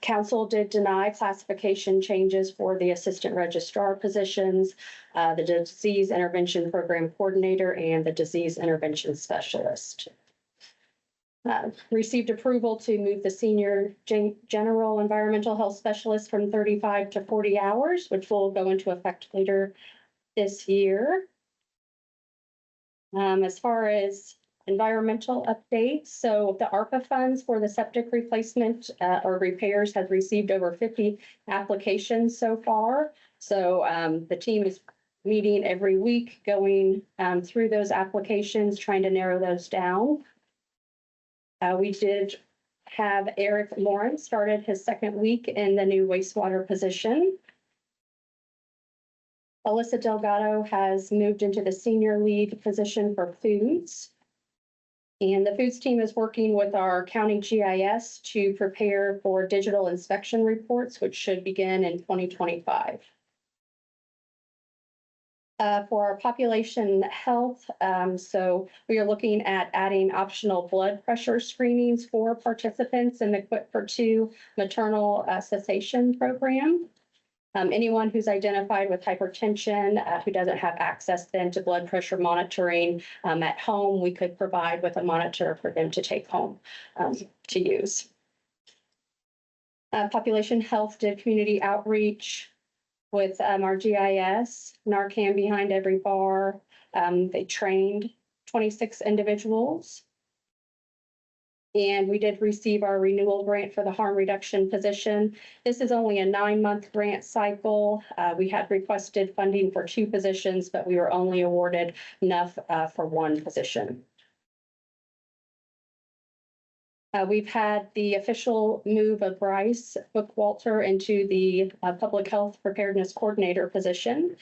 Council did deny classification changes for the Assistant Registrar positions, the Disease Intervention Program Coordinator, and the Disease Intervention Specialist. Received approval to move the Senior General Environmental Health Specialist from 35 to 40 hours, which will go into effect later this year. As far as environmental updates, so the ARPA funds for the septic replacement or repairs has received over 50 applications so far. So the team is meeting every week, going through those applications, trying to narrow those down. We did have Eric Morin started his second week in the new wastewater position. Alyssa Delgado has moved into the senior lead position for foods. And the foods team is working with our county GIS to prepare for digital inspection reports, which should begin in 2025. For our population health, so we are looking at adding optional blood pressure screenings for participants in the Quit for Two maternal cessation program. Anyone who's identified with hypertension, who doesn't have access then to blood pressure monitoring at home, we could provide with a monitor for them to take home to use. Population health did community outreach with our GIS, Narcan behind every bar. They trained 26 individuals. And we did receive our renewal grant for the harm reduction position. This is only a 9-month grant cycle. We had requested funding for 2 positions, but we were only awarded enough for 1 position. We've had the official move of Bryce Bookwalter into the Public Health Preparedness Coordinator position.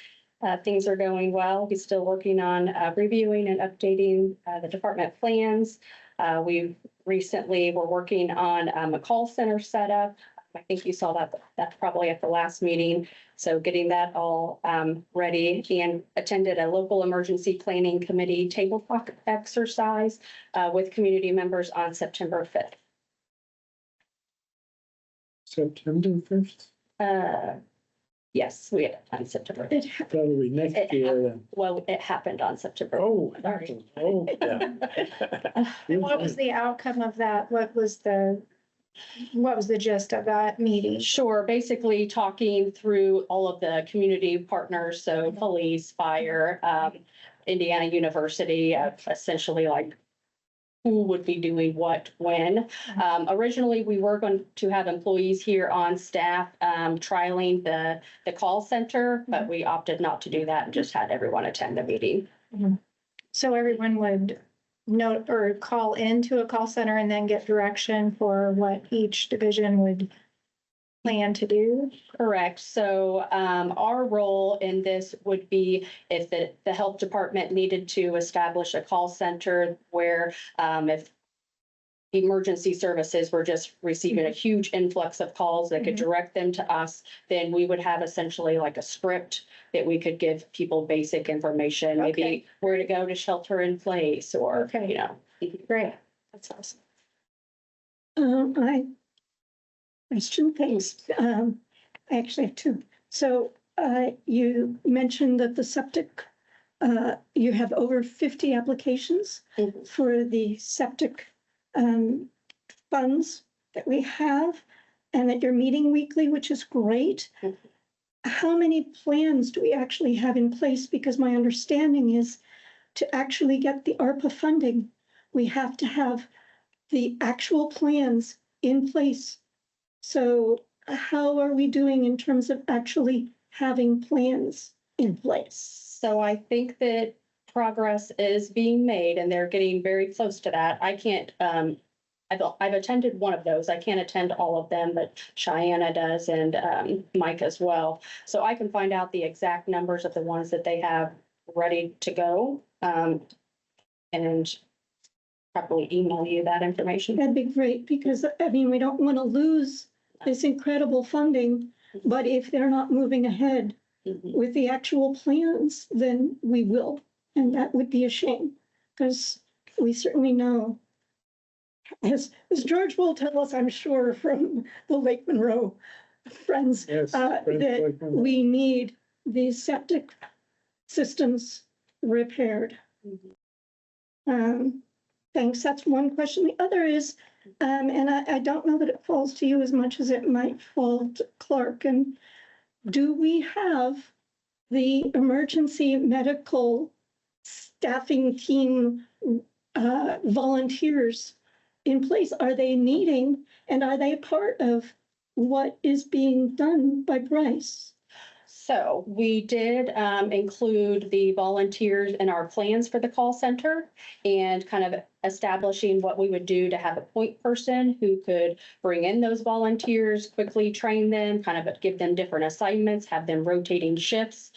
Things are going well. He's still working on reviewing and updating the department plans. We've recently were working on a call center setup. I think you saw that probably at the last meeting. So getting that all ready, and attended a local emergency planning committee table talk exercise with community members on September 5th. September 1st? Yes, we had it on September. It Probably next year then. Well, it happened on September. Oh, Sorry. oh, And what was the outcome of that? What was the gist of that meeting? Sure, basically talking through all of the community partners, so police, fire, Indiana University, essentially like who would be doing what when. Originally, we were going to have employees here on staff trialing the call center, but we opted not to do that and just had everyone attend the meeting. So everyone would note or call into a call center and then get direction for what each division would plan to do? Correct. So our role in this would be if the health department needed to establish a call center where if emergency services were just receiving a huge influx of calls that could direct them to us, then we would have essentially like a script that we could give people basic information, maybe Okay. where to go to shelter in place or, Okay. you know. Great. That's awesome. Question, thanks. I actually have 2. So you mentioned that the septic, you have over 50 applications Mhm. for the septic funds that we have, and that you're meeting weekly, which is great. Mhm. How many plans do we actually have in place? Because my understanding is to actually get the ARPA funding, we have to have the actual plans in place. So how are we doing in terms of actually having plans in place? So I think that progress is being made and they're getting very close to that. I can't, I've attended one of those. I can't attend all of them, but Cheyenne does and Mike as well. So I can find out the exact numbers of the ones that they have ready to go. And probably email you that information. That'd be great, because I mean, we don't want to lose this incredible funding, but if they're not moving ahead Mhm. with the actual plans, then we will. And that would be a shame, because we certainly know, as George will tell us, I'm sure, from the Lake Monroe friends, Yes. that we need these septic systems repaired. Thanks, that's one question. The other is, and I don't know that it falls to you as much as it might fall to Clark, and do we have the emergency medical staffing team volunteers in place? Are they needing, and are they part of what is being done by Bryce? So we did include the volunteers in our plans for the call center and kind of establishing what we would do to have a point person who could bring in those volunteers, quickly train them, kind of give them different assignments, have them rotating shifts.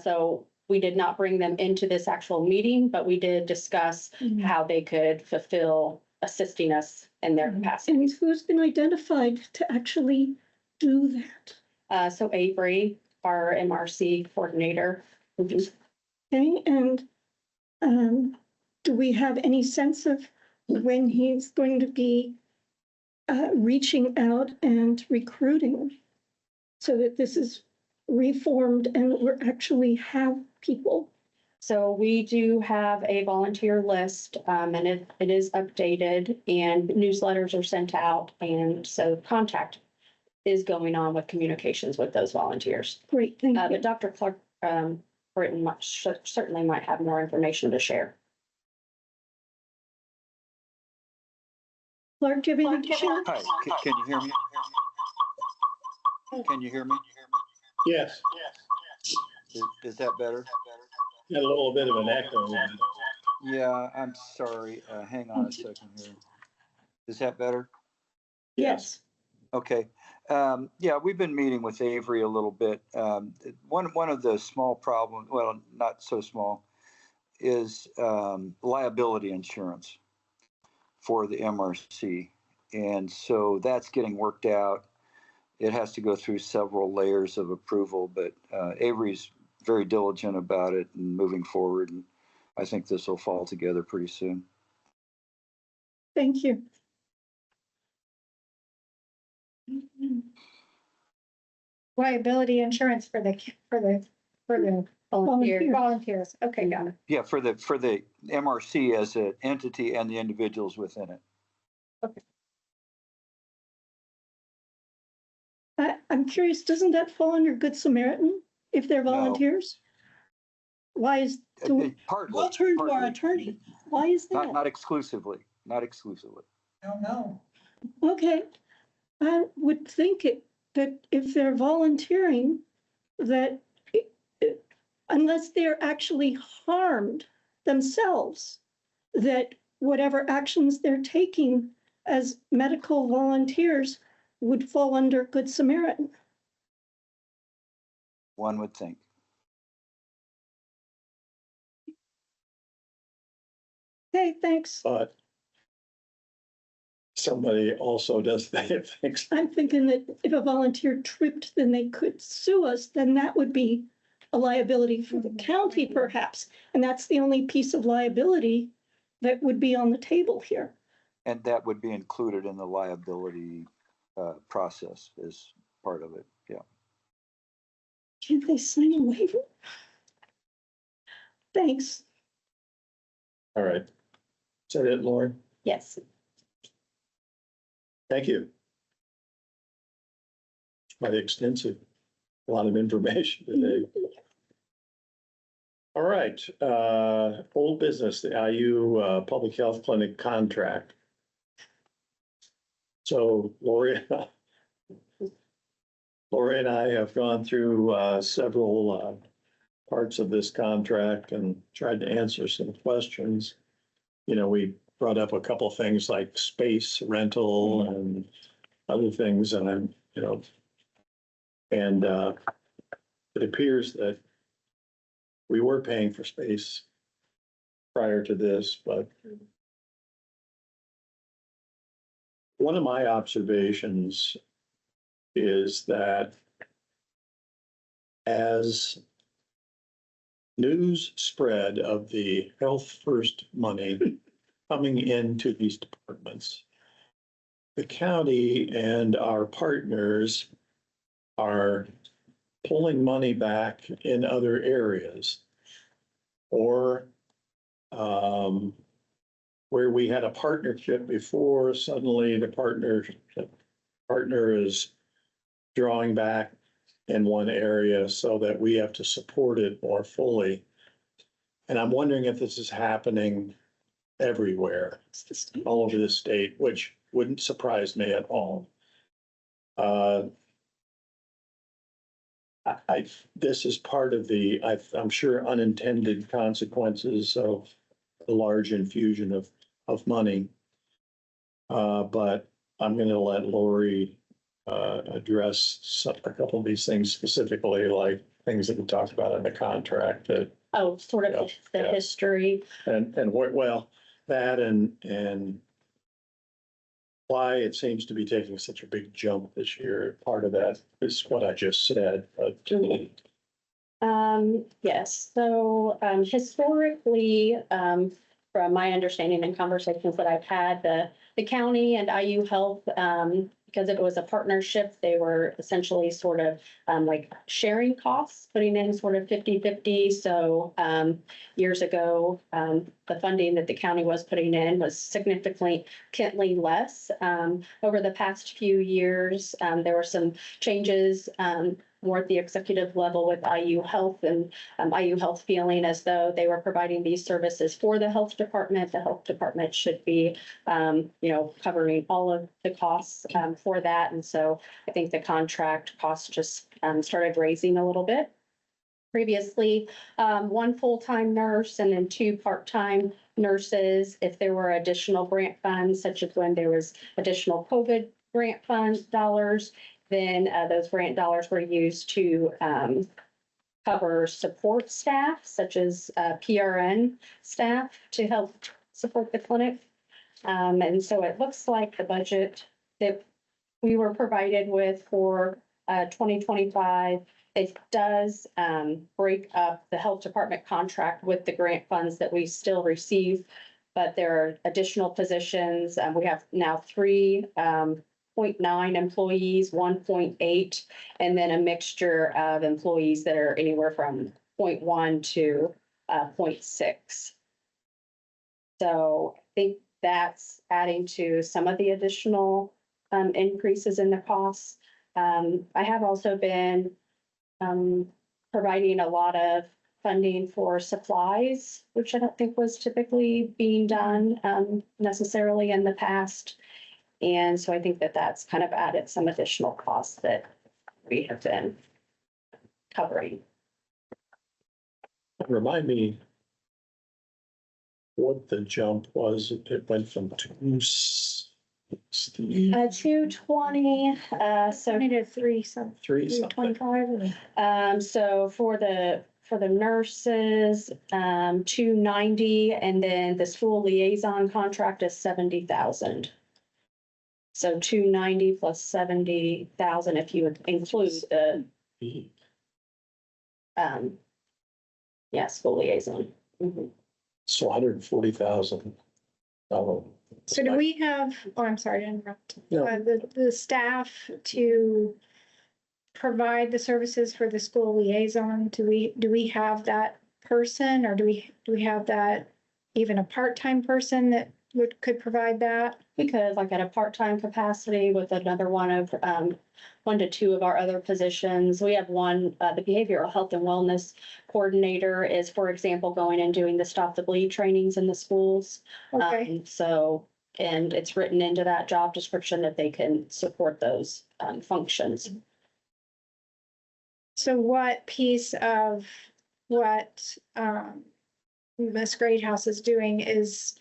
So we did not bring them into this actual meeting, but we did discuss how they could fulfill assisting us in their capacity. And who's been identified to actually do that? So Avery, our MRC coordinator. Okay, and do we have any sense of when he's going to be reaching out and recruiting so that this is reformed and we actually have people? So we do have a volunteer list, and it is updated and newsletters are sent out. And so contact is going on with communications with those volunteers. Great, thank you. But Dr. Clark Britton certainly might have more information to share. Clark, do you have anything to share? Hi, can you hear me? Can you hear me? Yes, Is that better? got a little bit of an echo. Yeah, I'm sorry. Hang on a second here. Is that better? Yes. Okay. Yeah, we've been meeting with Avery a little bit. One of the small problems, well, not so small, is liability insurance for the MRC. And so that's getting worked out. It has to go through several layers of approval, but Avery's very diligent about it and moving forward. And I think this will fall together pretty soon. Thank you. Liability insurance for the volunteers. Okay, got it. Yeah, for the MRC as an entity and the individuals within it. I'm curious, doesn't that fall under Good Samaritan if they're No. volunteers? Why is, Partly. we'll turn to our partly. attorney. Why is that? Not exclusively, not exclusively. I don't know. Okay, I would think that if they're volunteering, that unless they're actually harmed themselves, that whatever actions they're taking as medical volunteers would fall under Good Samaritan. One would think. Okay, thanks. But somebody also does things. I'm thinking that if a volunteer tripped, then they could sue us, then that would be a liability for the county perhaps. And that's the only piece of liability that would be on the table here. And that would be included in the liability process as part of it, yeah. Can't they sign a waiver? Thanks. All right. Is that it, Lauren? Yes. Thank you. Quite extensive, a lot of information today. All right, old business, the IU Public Health Clinic contract. So Lori and I have gone through several parts of this contract and tried to answer some questions. You know, we brought up a couple things like space rental and other things, and I'm, you know, and it appears that we were paying for space prior to this, but one of my observations is that as news spread of the Health First money coming into these departments. The county and our partners are pulling money back in other areas. Or where we had a partnership before, suddenly the partner is drawing back in one area so that we have to support it more fully. And I'm wondering if this is happening everywhere, all over the state, which wouldn't surprise me at all. This is part of the, I'm sure, unintended consequences of the large infusion of money. But I'm going to let Lori address a couple of these things specifically, like things that we talked about in the contract that. Oh, sort of the history. And well, that and why it seems to be taking such a big jump this year. Part of that is what I just said, but. Yes, so historically, from my understanding and conversations that I've had, the county and IU Health, because it was a partnership, they were essentially sort of like sharing costs, putting in sort of 50-50. So years ago, the funding that the county was putting in was significantly less. Over the past few years, there were some changes more at the executive level with IU Health, and IU Health feeling as though they were providing these services for the health department. The health department should be, covering all of the costs for that. And so I think the contract costs just started raising a little bit. Previously, one full-time nurse and then 2 part-time nurses. If there were additional grant funds, such as when there was additional COVID grant fund dollars, then those grant dollars were used to cover support staff, such as PRN staff, to help support the clinic. And so it looks like the budget that we were provided with for 2025, it does break up the health department contract with the grant funds that we still receive, but there are additional positions. We have now 3.9 employees, 1.8, and then a mixture of employees that are anywhere from 0.1 to 0.6. So I think that's adding to some of the additional increases in the costs. I have also been providing a lot of funding for supplies, which I don't think was typically being done necessarily in the past. And so I think that that's kind of added some additional costs that we have been covering. Remind me what the jump was. It went from 220, so to 3, so 25. So for the nurses, 290, and then the school liaison contract is 70,000. So 290 plus 70,000 if you would include the school liaison. So $140,000. So do we have, I'm sorry to interrupt, No. the staff to provide the services for the school liaison? Do we have that person, or do we have that, even a part-time person that could provide that? We could, like at a part-time capacity with another one of 1 to 2 of our other positions. We have one, the behavioral health and wellness coordinator is, for example, going and doing the Stop the Bleed trainings in the schools. Okay. And it's written into that job description that they can support those functions. So what piece of what Ms. Greathouse is doing is,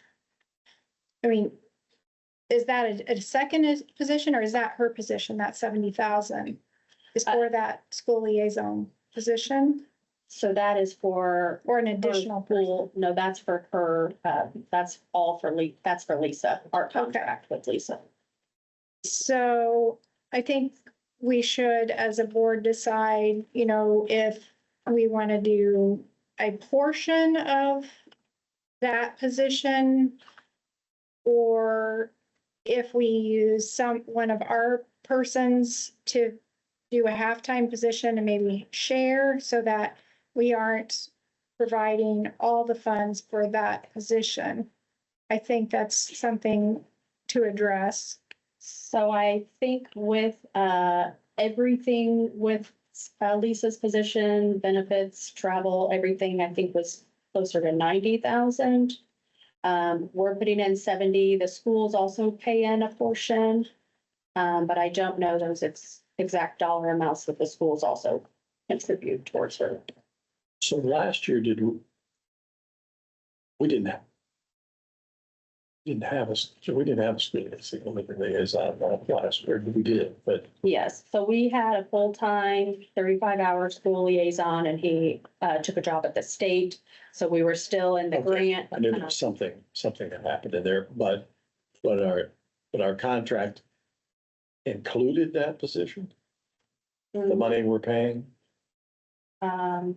is that a second position, or is that her position, that 70,000 is for that school liaison position? So that is for. Or an additional pool? No, that's for her, that's all for that's for Lisa, our contract with Lisa. So I think we should, as a board, decide, if we want to do a portion of that position or if we use one of our persons to do a halftime position and maybe share so that we aren't providing all the funds for that position. I think that's something to address. So I think with everything with Lisa's position, benefits, travel, everything, I think was closer to 90,000. We're putting in 70. The schools also pay in a portion. But I don't know those exact dollar amounts that the schools also contribute towards her. So last year, we didn't have a school liaison last year. We did, but Yes, so we had a full-time 35-hour school liaison and he took a job at the state. So we were still in the grant. I knew there was something that happened in there, but our contract included that position, the money we're paying. I'm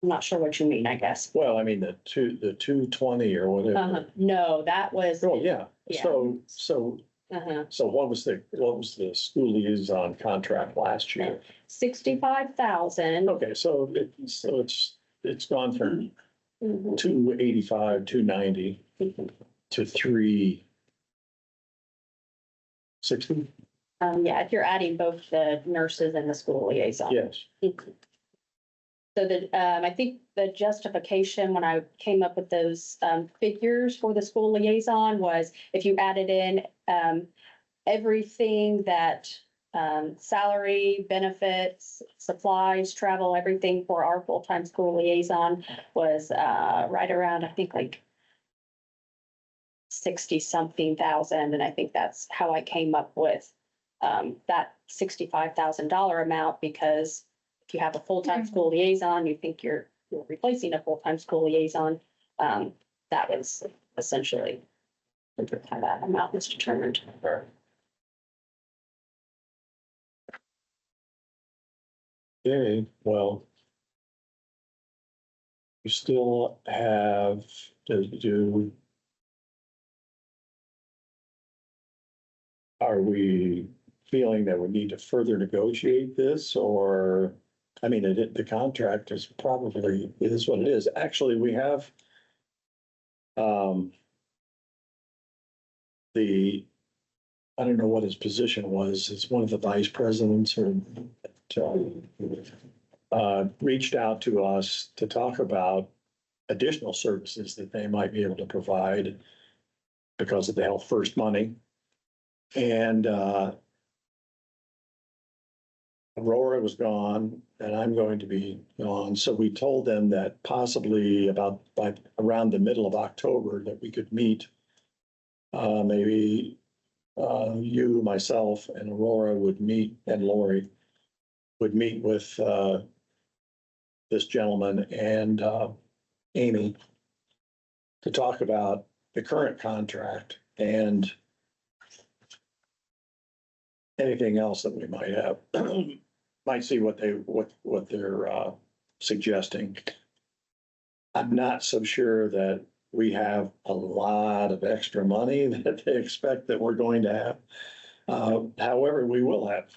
not sure what you mean, I guess. Well, I mean, the 220 or whatever. No, that was, Oh, yeah. Yeah. So what was the school liaison contract last year? 65,000. Okay, so it's gone from 285, 290 to 360? Yeah, if you're adding both the nurses and the school liaison. Yes. So I think the justification when I came up with those figures for the school liaison was if you added in everything that salary, benefits, supplies, travel, everything for our full-time school liaison was right around, I think like 60-something thousand. And I think that's how I came up with that $65,000 amount, because if you have a full-time school liaison, you think you're replacing a full-time school liaison. That was essentially how that amount was determined. Okay, well, you still have to do. Are we feeling that we need to further negotiate this, or, I mean, the contract is probably, it is what it is. Actually, we have I don't know what his position was. It's one of the vice presidents or reached out to us to talk about additional services that they might be able to provide because of the Health First money. And Aurora was gone and I'm going to be gone. So we told them that possibly by around the middle of October that we could meet. Maybe you, myself, and Aurora would meet, and Lori would meet with this gentleman and Amy to talk about the current contract and anything else that we might have. Might see what they're suggesting. I'm not so sure that we have a lot of extra money that they expect that we're going to have. However, we will have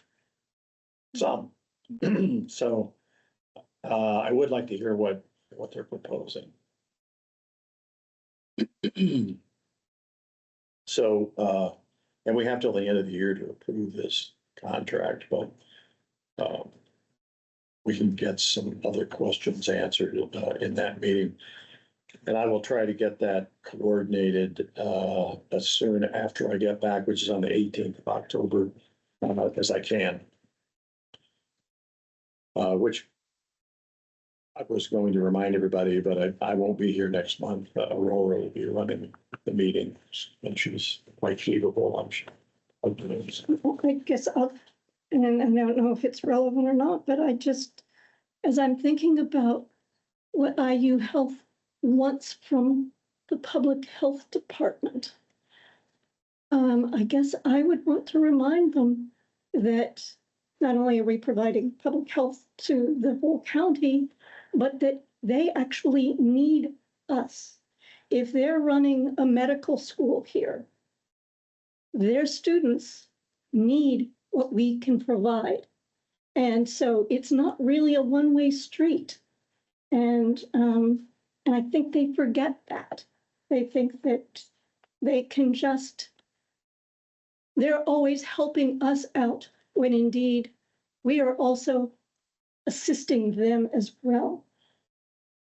some. So I would like to hear what they're proposing. So, and we have till the end of the year to approve this contract, but we can get some other questions answered in that meeting. And I will try to get that coordinated as soon after I get back, which is on the 18th of October, as I can. Which I was going to remind everybody, but I won't be here next month. Aurora will be running the meeting, and she's quite capable, I'm sure. I guess and I don't know if it's relevant or not, but as I'm thinking about what IU Health wants from the public health department, I guess I would want to remind them that not only are we providing public health to the whole county, but that they actually need us. if they're running a medical school here, their students need what we can provide. And so it's not really a one-way street. And I think they forget that. They think that they can just, they're always helping us out when indeed we are also assisting them as well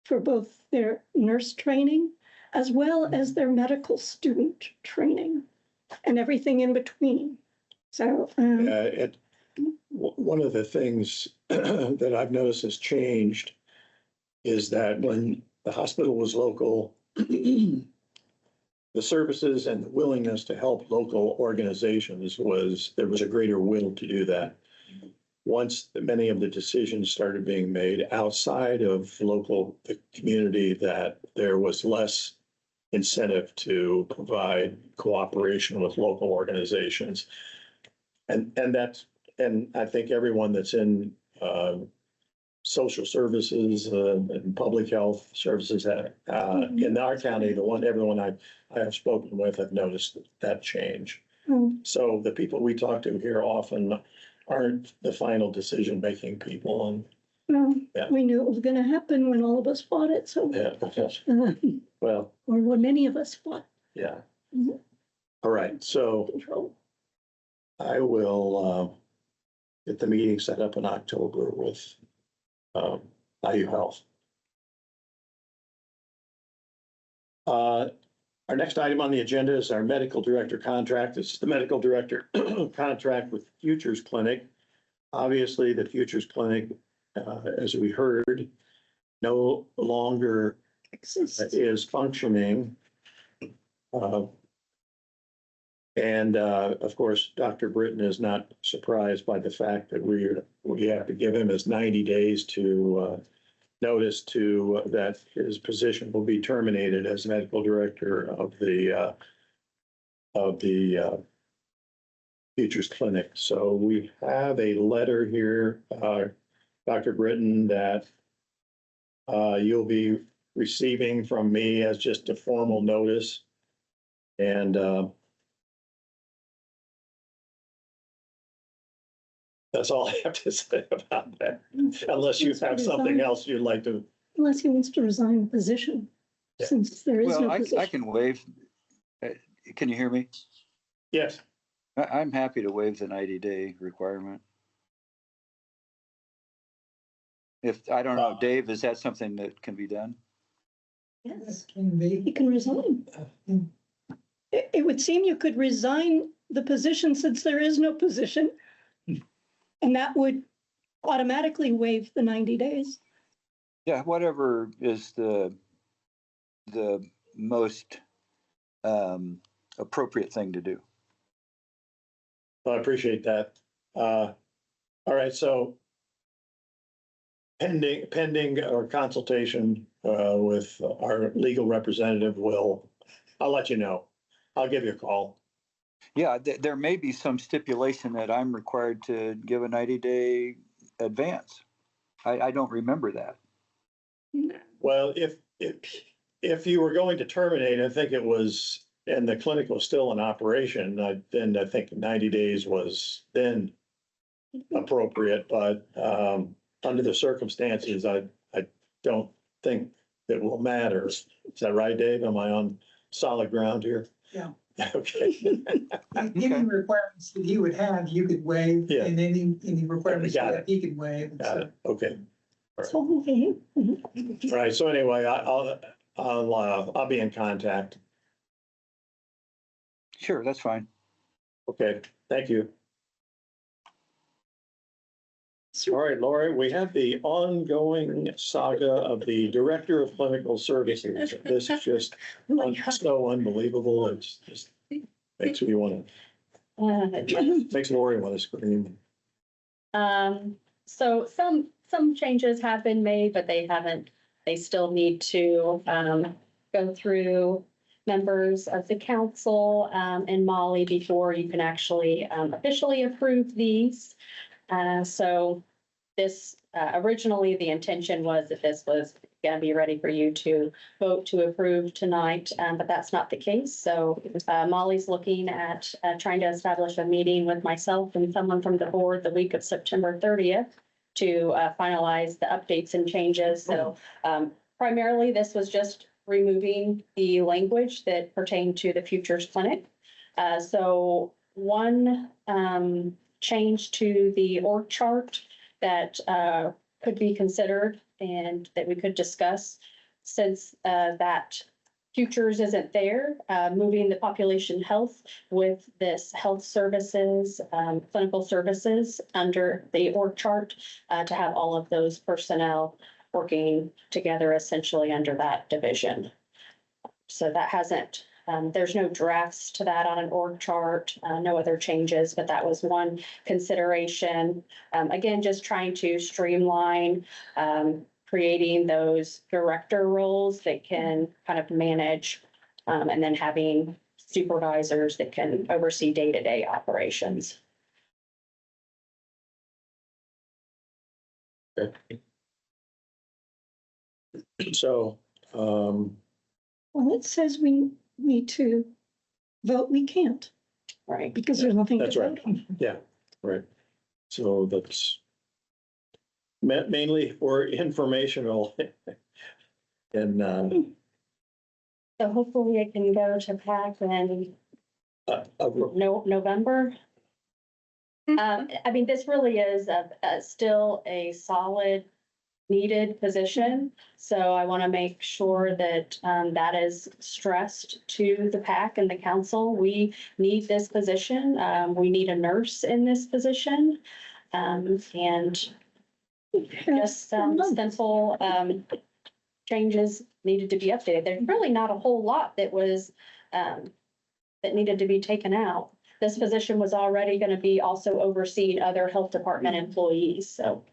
for both their nurse training as well as their medical student training and everything in between. So one of the things that I've noticed has changed is that when the hospital was local, the services and the willingness to help local organizations there was a greater will to do that. Once many of the decisions started being made outside of the community, that there was less incentive to provide cooperation with local organizations. And I think everyone that's in social services and public health services in our county, everyone I have spoken with, have noticed that change. So the people we talk to here often aren't the final decision-making people. And we knew it was going to happen when all of us fought it. So well, or when many of us fought. Yeah. All right. So Control. I will get the meeting set up in October with IU Health. Our next item on the agenda is our medical director contract. This is the medical director contract with Futures Clinic. Obviously, the Futures Clinic, as we heard, no longer is functioning. Of course, Dr. Britton is not surprised by the fact that we have to give him his 90 days to notice that his position will be terminated as medical director of the Futures Clinic. So we have a letter here, Dr. Britton, that you'll be receiving from me as just a formal notice. And that's all I have to say about that, unless you have something else you'd like to. Unless he wants to resign the position, since there is no position. I can waive. Can you hear me? Yes. I'm happy to waive the 90-day requirement. If, I don't know, Dave, is that something that can be done? Yes, he can resign. It would seem you could resign the position since there is no position. And that would automatically waive the 90 days. Yeah, whatever is the most appropriate thing to do. Well, I appreciate that. All right, so pending our consultation with our legal representative, I'll let you know. I'll give you a call. Yeah, there may be some stipulation that I'm required to give a 90-day advance. I don't remember that. Well, if you were going to terminate, I think it was, and the clinic was still in operation, then I think 90 days was then appropriate, but under the circumstances, I don't think that will matter. Is that right, Dave? Am I on solid ground here? Yeah. Okay. Any requirements that he would have, you could waive, Yeah. and any requirements Got that he could waive. Got it. Okay. So, okay. All right. So anyway, I'll be in contact. Sure, that's fine. Okay. Thank you. All right, Lori, we have the ongoing saga of the Director of Clinical Services. This is just so unbelievable. It's just makes me want to, makes Lori want to scream. So some changes have been made, but they still need to go through members of the council and Molly before you can actually officially approve these. So this, originally, the intention was that this was gonna be ready for you to vote to approve tonight, but that's not the case. So, Molly's looking at, trying to establish a meeting with myself and someone from the board the week of September 30th to, finalize the updates and changes. So, primarily, this was just removing the language that pertained to the Futures Clinic. So one, change to the org chart that could be considered and that we could discuss, since that futures isn't there, moving the population health with this health services, clinical services under the org chart, to have all of those personnel working together essentially under that division. So that hasn't, there's no drafts to that on an org chart, no other changes, but that was one consideration. Again, just trying to streamline, creating those director roles that can kind of manage, and then having supervisors that can oversee day-to-day operations. So, Well, it says we need to vote, we can't, Right. because there's nothing to That's right. vote on. yeah, right. So that's mainly for informational. And, So hopefully it can go to PAC in November. I mean, this really is still a solid, needed position. So I want to make sure that that is stressed to the PAC and the council. We need this position. We need a nurse in this position. And just some simple changes needed to be updated. There's really not a whole lot that was that needed to be taken out. This position was already going to be also overseeing other health department employees, so.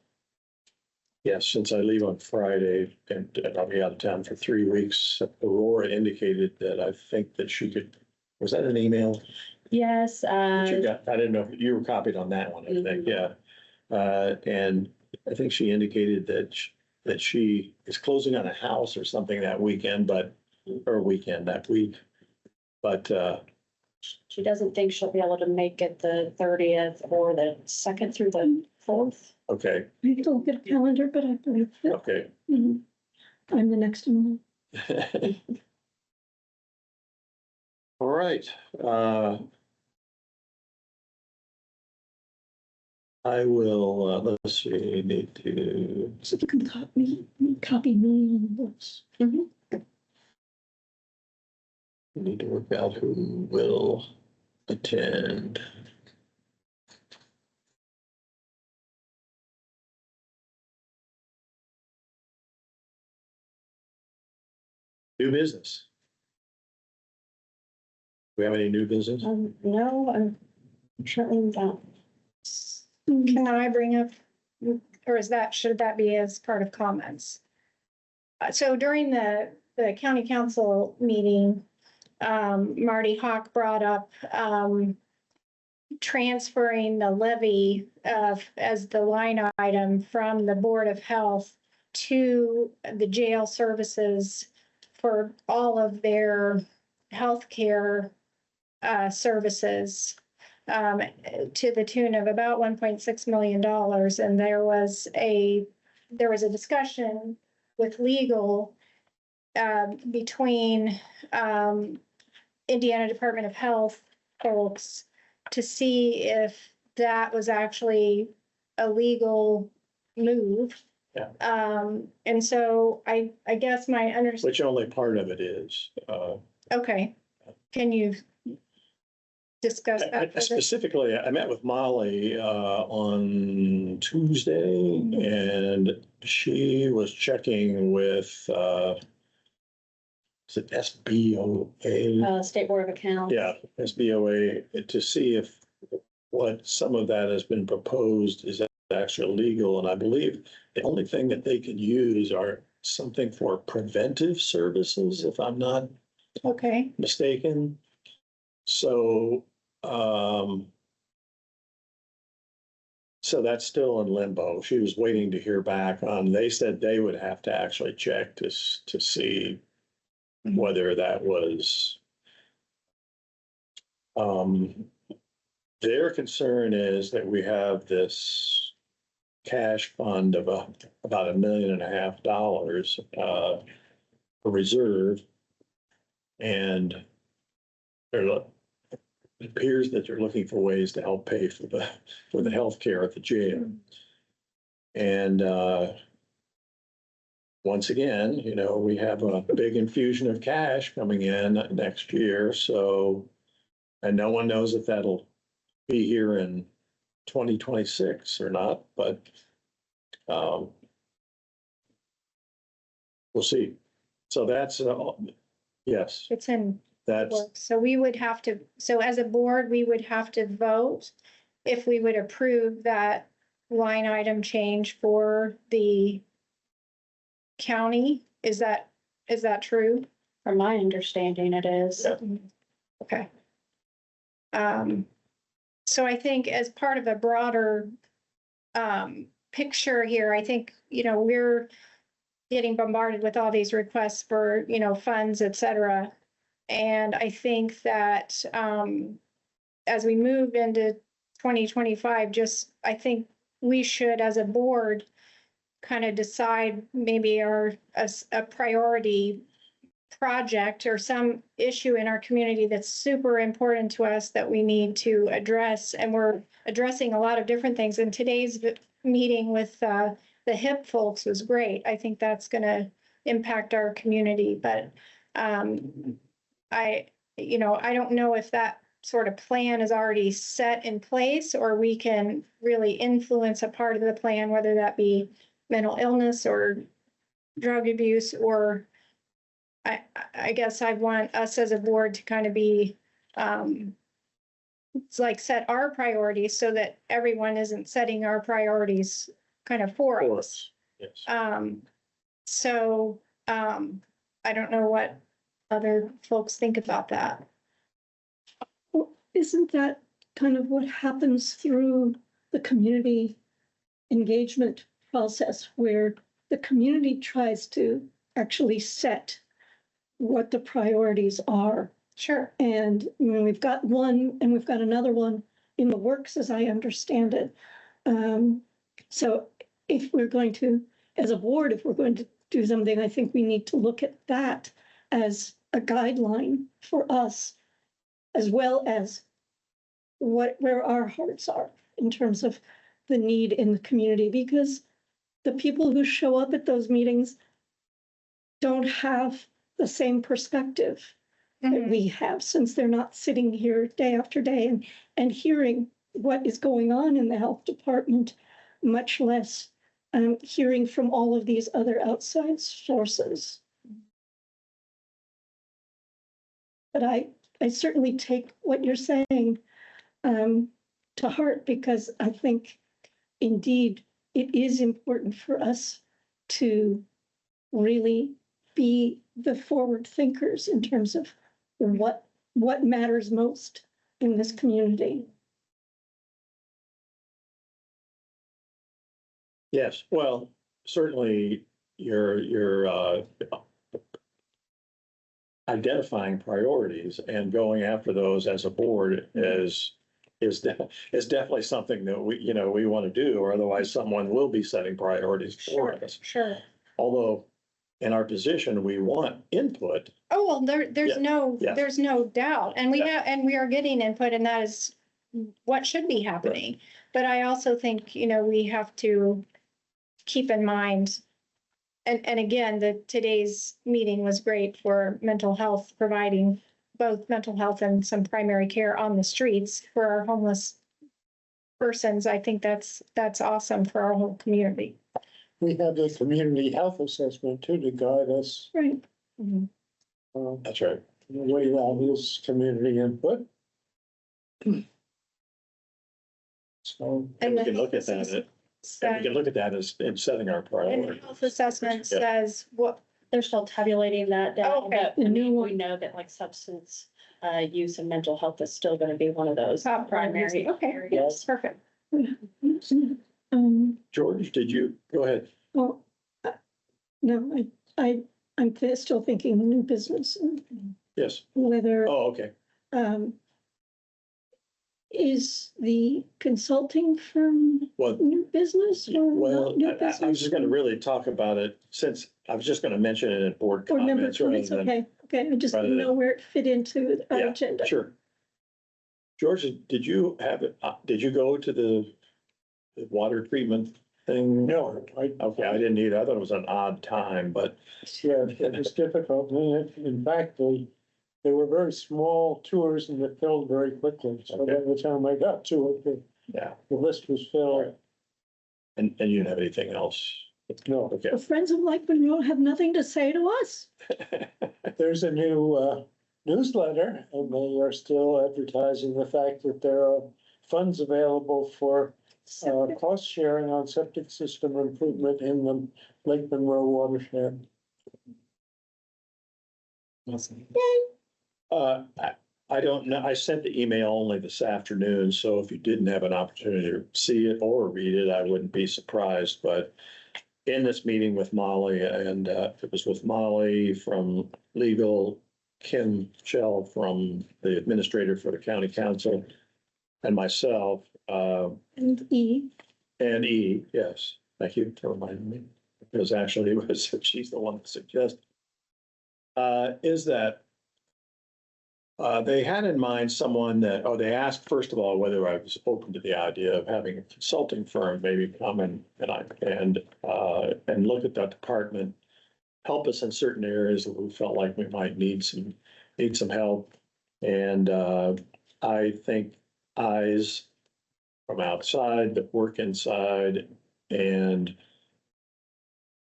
yes, since I leave on Friday and I'll be out of town for 3 weeks, Aurora indicated that I think that she could, was that an email? Yes. that you got? I didn't know if you were copied on that one, I think, yeah. And I think she indicated that she is closing on a house or something that weekend, that week. But, She doesn't think she'll be able to make it the 30th or the 2nd through the 4th. okay, I don't get a calendar, but I believe that okay. I'm the next one. All right, I will, let's see, need to, So if you can copy me on this. need to work out who will attend. New business. Do we have any new business? No, unfortunately not. Can I bring up, or should that be as part of comments? So during the county council meeting, Marty Hawk brought up, transferring the levy as the line item from the Board of Health to the jail services for all of their healthcare services, to the tune of about $1.6 million. And there was a discussion with legal between Indiana Department of Health folks to see if that was actually a legal move. Yeah. And so I guess my understanding. Which only part of it is. Okay, can you discuss that further? Specifically, I met with Molly on Tuesday, and she was checking with, is it SBOA? State Board of Accounts. Yeah, SBOA, to see if what some of that has been proposed is actually legal. And I believe the only thing that they can use are something for preventive services, if I'm not mistaken. So, So that's still in limbo. She was waiting to hear back on, they said they would have to actually check to see whether that was. Their concern is that we have this cash fund of about $1.5 million, a reserve. And it appears that they're looking for ways to help pay for the healthcare at the jail. And once again, you know, we have a big infusion of cash coming in next year, so, and no one knows if that'll be here in 2026 or not, but we'll see. So that's, yes, It's in that's, works. So we would have to, so as a board, we would have to vote if we would approve that line item change for the county. Is that true? From my understanding, it is. Yeah. Okay. So I think as part of a broader picture here, I think, you know, we're getting bombarded with all these requests for, you know, funds, et cetera. And I think that as we move into 2025, I think we should, as a board, kind of decide maybe a priority project or some issue in our community that's super important to us that we need to address. And we're addressing a lot of different things. And today's meeting with the HIP folks was great. I think that's going to impact our community. But I don't know if that sort of plan is already set in place, or we can really influence a part of the plan, whether that be mental illness or drug abuse, or I guess I want us as a board to kind of be, it's like set our priorities so that everyone isn't setting our priorities kind of for us. yes. So I don't know what other folks think about that. Well, isn't that kind of what happens through the community engagement process, where the community tries to actually set what the priorities are? Sure. And I mean, we've got one and we've got another one in the works, as I understand it. So if we're going to, as a board, if we're going to do something, I think we need to look at that as a guideline for us, as well as where our hearts are in terms of the need in the community, because the people who show up at those meetings don't have the same perspective that we have, since they're not sitting here day after day and hearing what is going on in the health department, much less hearing from all of these other outside sources. But I certainly take what you're saying to heart, because I think indeed it is important for us to really be the forward thinkers in terms of what matters most in this community. Yes, well, certainly you're identifying priorities and going after those as a board is definitely something that we want to do, or otherwise someone will be setting priorities for us. Sure. Although in our position, we want input. Oh, well, there's no doubt. And we are getting input, and that is what should be happening. Right. But I also think, we have to keep in mind, and again, today's meeting was great for mental health, providing both mental health and some primary care on the streets for our homeless persons. I think that's awesome for our whole community. We have the community health assessment too to guide us. Right. Mm-hmm. That's right. In a way that is community input. So. And we can look at that. And we can look at that as in setting our And the priorities. health assessment says what? They're still tabulating that down, Oh, okay. but I mean, we know that like substance use and mental health is still going to be one of those Top primary Okay, areas. yes, perfect. George, did you, go ahead. Well, no, I'm still thinking new business, Yes. whether, Oh, okay. um, is the consulting firm Well, new business or well, not new I was business? just gonna really talk about it since I was just gonna mention it in board Or member comments rather comments, than. okay, I just rather didn't than- know where it fit into our Yeah, agenda. sure. George, did you have it, did you go to the water treatment thing? No, Okay, I didn't either. I thought it was an odd time, but yeah, it was difficult. In fact, they were very small tours and they filled very quickly. So by the time I got to it, yeah. the list was filled. And you didn't have anything else? No, Okay. The Friends of Lake Monroe have nothing to say to us. there's a new newsletter and they are still advertising the fact that there are funds available for cost sharing on septic system improvement in the Lake Monroe watershed. I don't know. I sent the email only this afternoon, so if you didn't have an opportunity to see it or read it, I wouldn't be surprised, but in this meeting with Molly, and it was with Molly from legal, Kim Shell from the administrator for the county council, and myself, And E, yes, thank you for reminding me, because actually it was, she's the one that suggested. Is that they had in mind someone that, they asked first of all whether I was open to the idea of having a consulting firm maybe come and look at that department, help us in certain areas that we felt like we might need some help. And I think eyes from outside that work inside and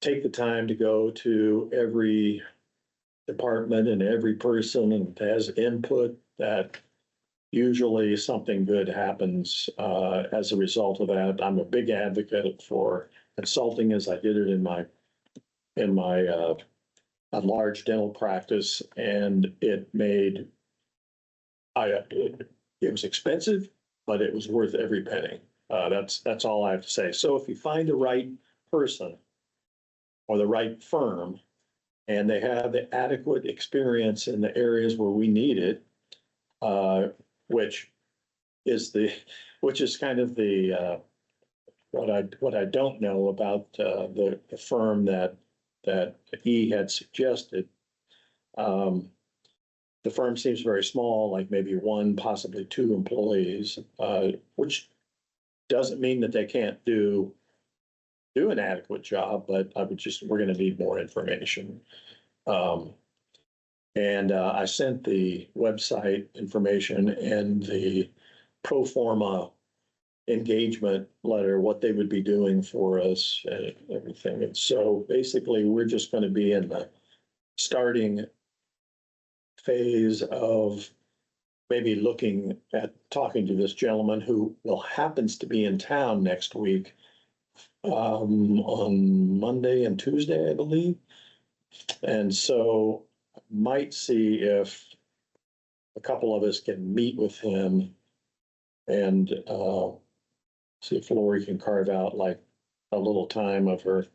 take the time to go to every department and every person and has input, that usually something good happens as a result of that. I'm a big advocate for consulting, as I did it in my a large dental practice, and it was expensive, but it was worth every penny. That's all I have to say. So if you find the right person or the right firm, and they have the adequate experience in the areas where we need it, which is kind of the what I don't know about the firm that E had suggested. The firm seems very small, like maybe one, possibly two employees, which doesn't mean that they can't do an adequate job, but we're going to need more information. And I sent the website information and the pro forma engagement letter, what they would be doing for us and everything. And so basically, we're just going to be in the starting phase of maybe looking at talking to this gentleman who happens to be in town next week on Monday and Tuesday, I believe. And so might see if a couple of us can meet with him and see if Lori can carve out like a little time of her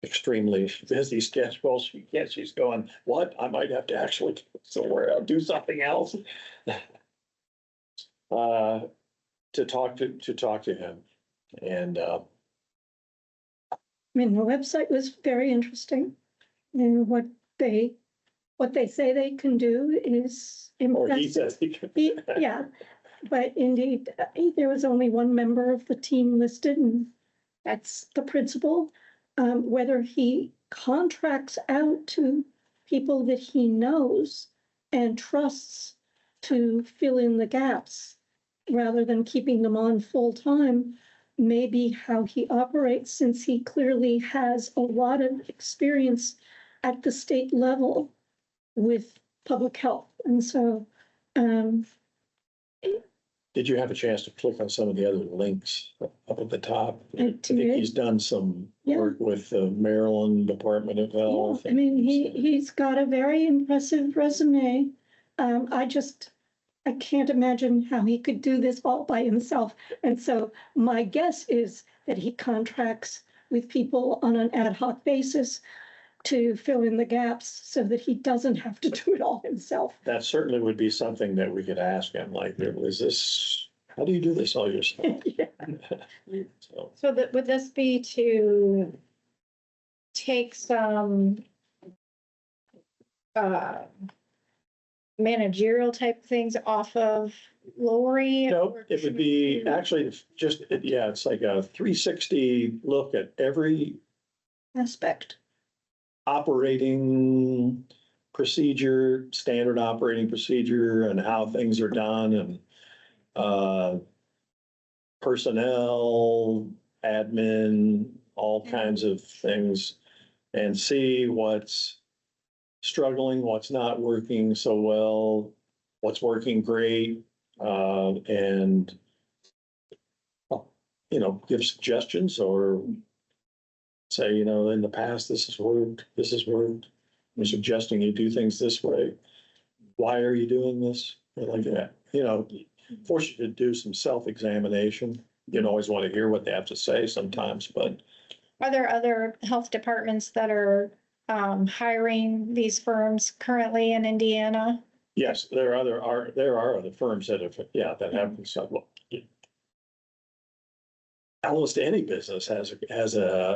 extremely busy schedule. She's going, what? I might have to actually go somewhere, I'll do something else. To talk to him. And I mean, the website was very interesting. And what they say they can do is or he impressive. says he can. Yeah, but indeed, there was only one member of the team listed, and that's the principal. Whether he contracts out to people that he knows and trusts to fill in the gaps rather than keeping them on full time may be how he operates, since he clearly has a lot of experience at the state level with public health. And so, Did you have a chance to click on some of the other links up at the top? I think did. he's done some Yeah. work with the Maryland Department of Health. I mean, he's got a very impressive resume. I just I can't imagine how he could do this all by himself. And so my guess is that he contracts with people on an ad hoc basis to fill in the gaps so that he doesn't have to do it all himself. That certainly would be something that we could ask him, like, is this, how do you do this all yourself? Yeah. So, So that, would this be to take some managerial type things off of Lori? no, it would be actually just, yeah, it's like a 360 look at every Aspect. operating procedure, standard operating procedure, and how things are done, and personnel, admin, all kinds of things, and see what's struggling, what's not working so well, what's working great, and give suggestions or say, in the past, this has worked, this has worked. I'm suggesting you do things this way. Why are you doing this? Like that, force you to do some self-examination. You don't always want to hear what they have to say sometimes, but Are there other health departments that are hiring these firms currently in Indiana? yes, there are other firms that have consulted. Almost any business has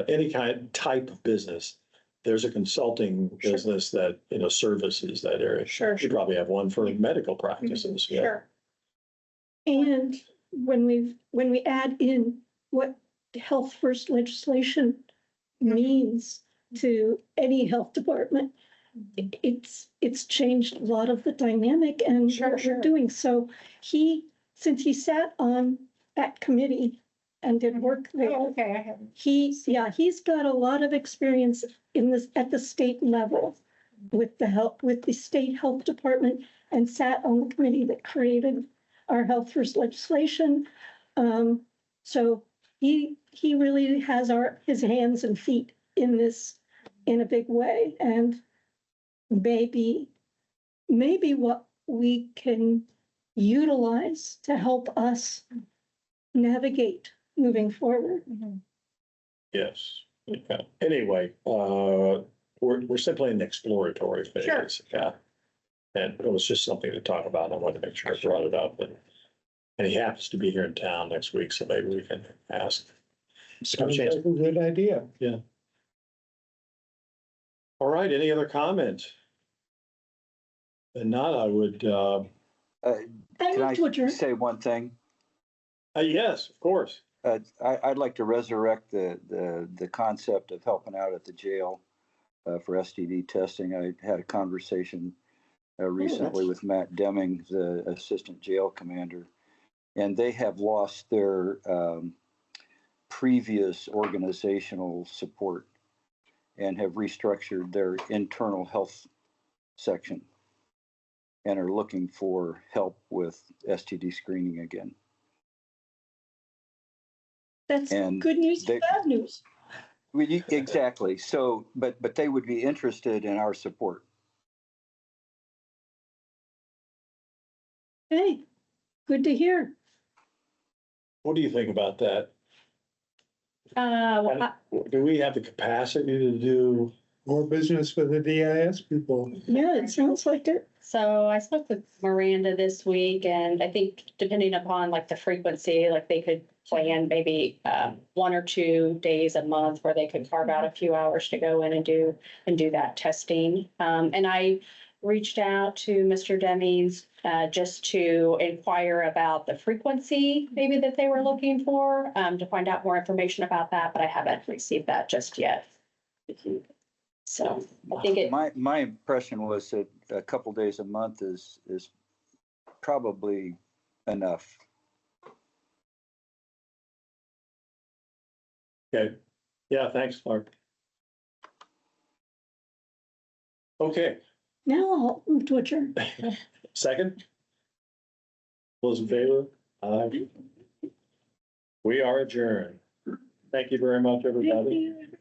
any type of business. There's a consulting business that, services that area. Sure. You probably have one for medical practices. Yeah. Sure. And when we add in what health first legislation means to any health department, it's changed a lot of the dynamic and what we're doing. So since he sat on that committee and did work there. Oh, okay, I haven't. He's got a lot of experience at the state level with the state health department, and sat on the committee that created our health first legislation. So he really has his hands and feet in this in a big way, and maybe what we can utilize to help us navigate moving forward. Yes. Yeah. Anyway, we're simply in the exploratory phase. Sure. Yeah. And it was just something to talk about. I wanted to make sure I brought it up, and he happens to be here in town next week, so maybe we can ask. Sounds like a good idea. Yeah. All right, any other comments? If not, I would, Can I say one thing? yes, of course. I'd like to resurrect the concept of helping out at the jail for STD testing. I had a conversation recently with Matt Deming, the assistant jail commander, and they have lost their previous organizational support and have restructured their internal health section and are looking for help with STD screening again. That's good news and bad news. Exactly. So, but they would be interested in our support. Hey, good to hear. What do you think about that? Do we have the capacity to do more business with the DIS people? Yeah, it sounds like it. So I spoke with Miranda this week, and I think depending upon like the frequency, like they could plan maybe 1 or 2 days a month where they could carve out a few hours to go in and do that testing. And I reached out to Mr. Demings just to inquire about the frequency maybe that they were looking for, to find out more information about that, but I haven't received that just yet. So I think my impression was that a couple days a month is probably enough. Okay. Yeah, thanks, Clark. Okay. Now I'll move to adjourn. Second? Those in favor? Aye. We are adjourned. Thank you very much, everybody. Thank you.